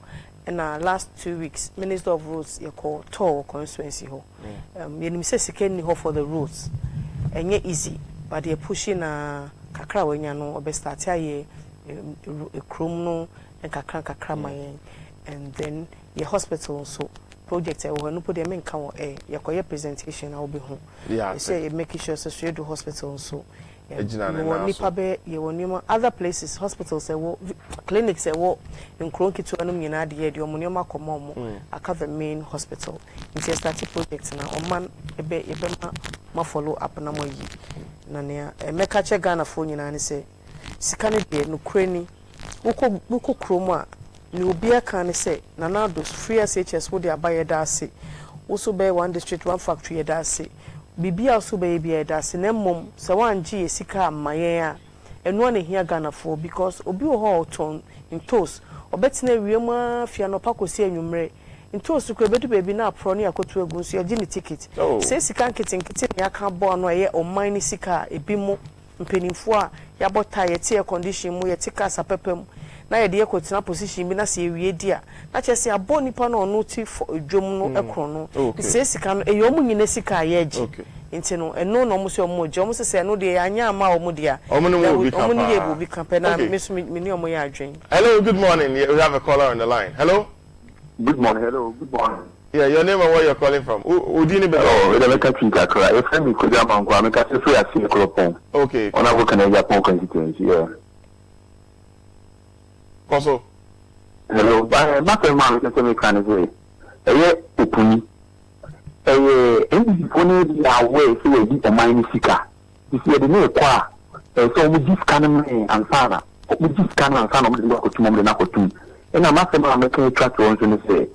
In our last 2 weeks, Minister of Roads, you call tour constituency ho. You say second ho for the roads, and yet easy, but they're pushing a kakra when you know, or best start a chrome and kakra my and then your hospital so project I will not put them in count your presentation. I'll be home. Yeah, say making sure so straight to hospital so. Other places, hospitals, clinics, in Kronki to Anum the Munima Comomo, I the main hospital. It's a started project now, or man, a follow up and Nania, a Mekacha Ghana phone and say, Sikani be no cranny, Woko Chroma, New Beer can say, Nana those free SHS would they buy a darcy, also bear one district, one factory a darcy. Bibi also baby a das in mum, so one G sika maye and one here Ghana for because obi ho ton in toast obetena wiema fia no pakosi anwumre in toast ko bedu baby na pro ne akoto agun so ye ticket say sika kitten ya ka bo no ye o mine sika ebimo mpenimfo a ya bota ye tie condition mu ye tika sapepem na ye de ekotina position bi na se ewie dia na chese abo nipa no no ti dwom no ekro no say sika no e yo mu nyina sika ye agi nti no eno no mo se omo je omo se no de anya ma omo dia omo no ye bi kampe na me ni omo ya adwen. Hello, good morning. We have a caller on the line. Hello. Good morning. Hello, good morning. Yeah, your name and where you're calling from. Udini be. Oh, we make Cynthia Morrison. If I'm going to go, I'm going to free as you call. Okay. On our Canadian constituency. Yeah. Also. Hello, but my friend, can me kind of way. Opuni. Any phone way so we a mine seeker. You see the new qua. So we just can and sana. We just can and sana we go to mom na ko tu. And I'm after my making track on to say.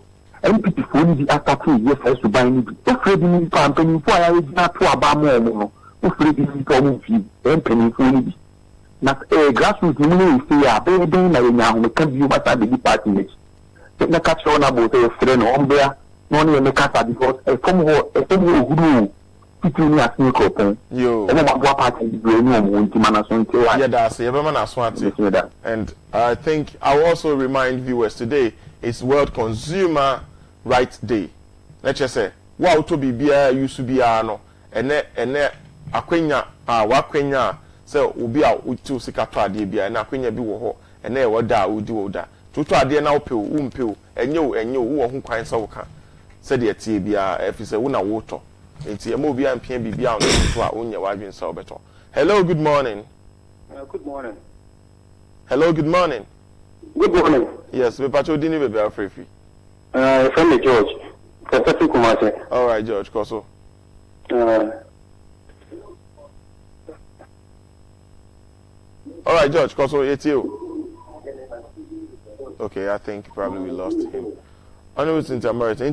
MPP phone the after 2 years has to buy me. If ready me campaign for I will not to about more. If ready me to move you, and penny phone. Na grassroots money say a be dey na nya ho can be what the department. Na catch on about a friend on there. No need make us because from who people ni asini ko yo e mo gba party be ni o mo nti mana so nti wa yeah that's e be mana so ati. And I think I will also remind viewers today is World Consumer Rights Day. Let's just say wa to bibia yusu bia no ene akwenya wa kwenya say obi a utu sika to ade bia na akwenya bi wo ho ene e woda udi woda to ade na wo pe wo mpe enye wo ho kwan sa wo ka said the tea bia if you say una water enti emo bia mpia bibia on so a onye wadwen sa obeto. Hello, good morning. Good morning. Hello, good morning. Good morning. Yes, we pacho dini bebe afrefi. From George. Professor Kumase. All right, George, Koso. All right, George, Koso, it's you. Okay, I think probably we lost him. I know it's Cynthia Morrison.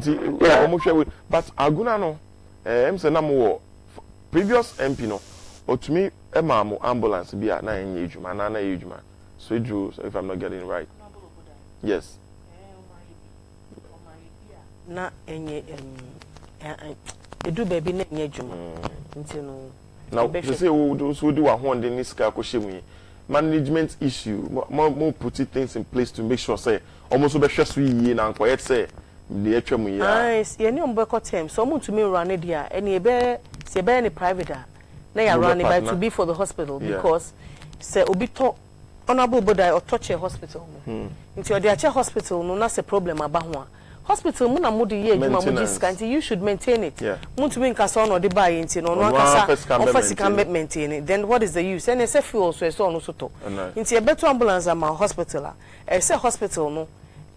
But Aguna no, say na mo previous MP no, otumi ema ambulance bi a na enye ejuma na ejuma. So it drew, if I'm not getting it right. Yes. Na enye edu baby na enye ejuma. Nti no. Now they say those who do a one dey niska ko shemu. Management issue, more putting things in place to make sure say almost be sure we na nko yet say the atwam ya nice ye ni ombeko term so mo to me run it dia any be se be any private na ya run it by to be for the hospital because say obi to honorable bodai or touch a hospital into your dia hospital no na se problem aba ho hospital mu na mo de ye adwuma mo discount you should maintain it mo to me nkasa no de buy into no akasa office can maintain it then what is the use and say fuel so no so to into a better ambulance ama hospital say hospital no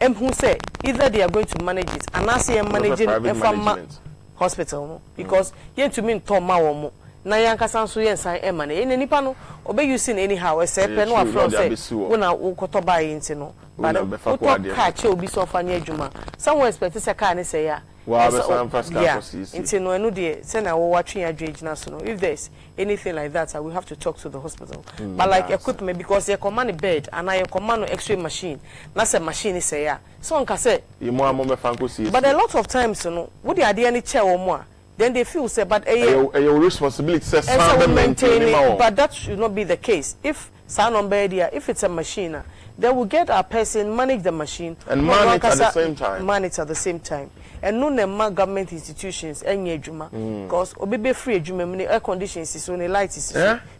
who say either they are going to manage it and I say managing from hospital no because yen to me to ma wo mo na yan kasa so yen san e manage any nipa no obe using anyhow say pe no afro say wona wo koto buy into no but wo to catch obi so fa nya adwuma someone expect say car ne say ya wow be some first car into no enu de say na wo watching adwejina so no if there's anything like that I will have to talk to the hospital but like equipment because they command bed and I command x-ray machine na say machine say ya so on ka say you mo am me fanko see but a lot of times no what they are there any chair or more then they feel say but your responsibility says sound maintain it but that should not be the case if sound on bed here if it's a machine they will get a person manage the machine and manage at the same time manage at the same time and no nema government institutions enye adwuma because obebe free adwuma mu air conditions is so ne light is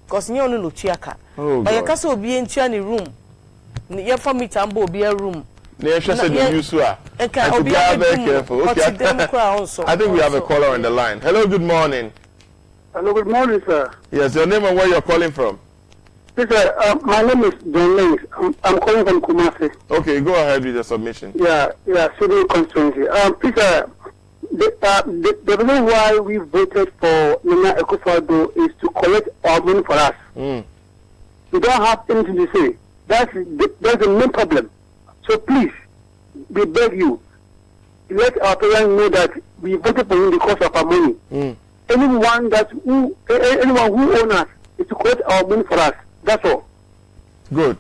because nye onu no tuaka but you kasa obi entua ne room ye for me tambo obi a room na you say the use a and obi a very careful okay I think we have a caller on the line. Hello, good morning. Hello, good morning, sir. Yes, your name and where you're calling from? Sir, my name is John Lynch. I'm calling from Kumasi. Okay, go ahead with the submission. Yeah, civil constituency. Peter, the reason why we voted for Nana Akufo-Addo is to collect our money for us. We don't have anything to say. That's the main problem. So please, we beg you, let our parents know that we voted for him because of our money. Anyone who owns us is to collect our money for us. That's all. Good.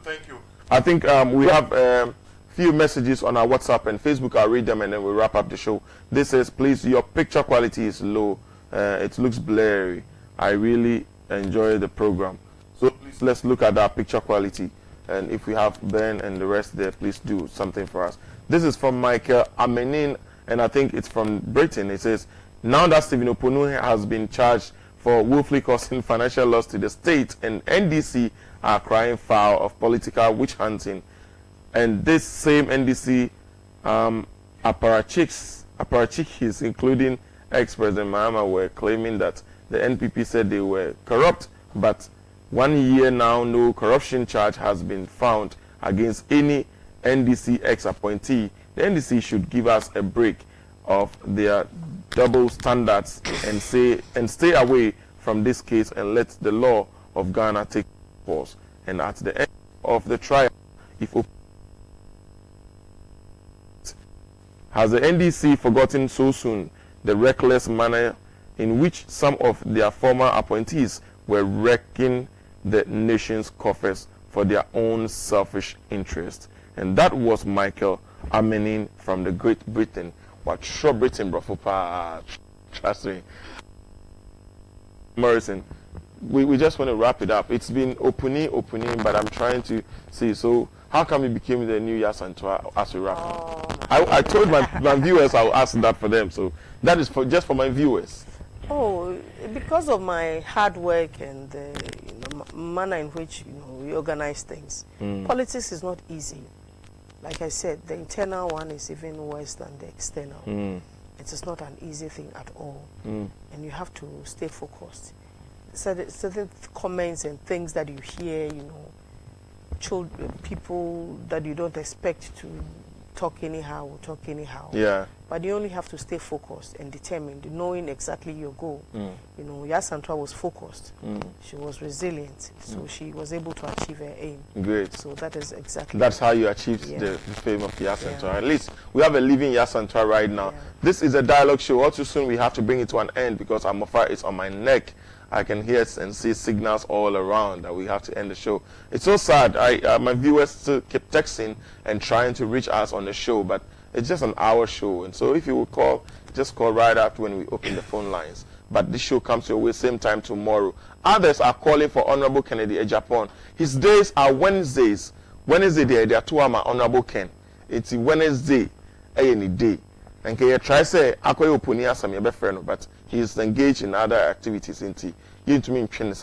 Thank you. I think we have few messages on our WhatsApp and Facebook. I'll read them and then we'll wrap up the show. This says, please, your picture quality is low. It looks blurry. I really enjoy the program. So please, let's look at that picture quality. And if we have Ben and the rest there, please do something for us. This is from Michael Amenin, and I think it's from Britain. It says, now that Stephen Oponu has been charged for willfully causing financial loss to the state, and NDC are crying foul of political witch hunting. And this same NDC apparatchiks, including ex-President Mahama, were claiming that the NPP said they were corrupt, but 1 year now, no corruption charge has been found against any NDC ex-appointee. The NDC should give us a break of their double standards and stay away from this case and let the law of Ghana take course. And at the end of the trial, if has the NDC forgotten so soon the reckless manner in which some of their former appointees were wrecking the nation's coffers for their own selfish interest? And that was Michael Amenin from the Great Britain. What sure Britain, bro, trust me. Morrison, we just want to wrap it up. It's been opening, but I'm trying to see. So how come you became the new Yasantua as we wrap up? I told my viewers I'll ask that for them. So that is just for my viewers. Oh, because of my hard work and the manner in which we organize things. Politics is not easy. Like I said, the internal one is even worse than the external. It is not an easy thing at all. And you have to stay focused. Certain comments and things that you hear, people that you don't expect to talk anyhow will talk anyhow. Yeah. But you only have to stay focused and determined, knowing exactly your goal. Yasantua was focused. She was resilient, so she was able to achieve her aim. Great. So that is exactly. That's how you achieved the fame of Yasantua. At least we have a living Yasantua right now. This is a dialogue show. All too soon we have to bring it to an end because Amofar is on my neck. I can hear and see signals all around that we have to end the show. It's so sad. My viewers still keep texting and trying to reach us on the show, but it's just an hour show. And so if you will call, just call right after when we open the phone lines. But this show comes your way same time tomorrow. Others are calling for Honorable Kennedy in Japan. His days are Wednesdays. Wednesday they are 2 hours Honorable Ken. It's Wednesday, any day. And can you try say akoye oponi asam ye be friend, but he is engaged in other activities into me in.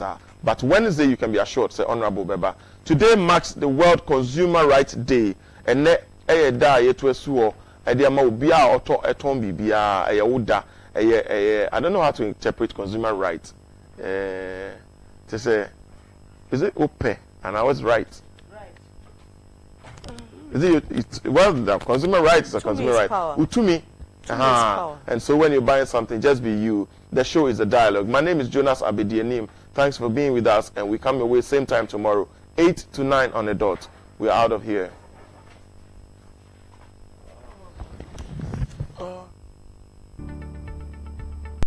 But Wednesday you can be assured, say Honorable Beba. Today marks the World Consumer Rights Day, and ne da ye to esuo e de ma obi a oto eton bibia e woda I don't know how to interpret consumer rights. To say, is it open? And I was right. Is it, well, the consumer rights is a consumer right. Utumi. And so when you're buying something, just be you. The show is a dialogue. My name is Jonas Abedienim. Thanks for being with us, and we come your way same time tomorrow, 8 to 9 on the dot. We're out of here.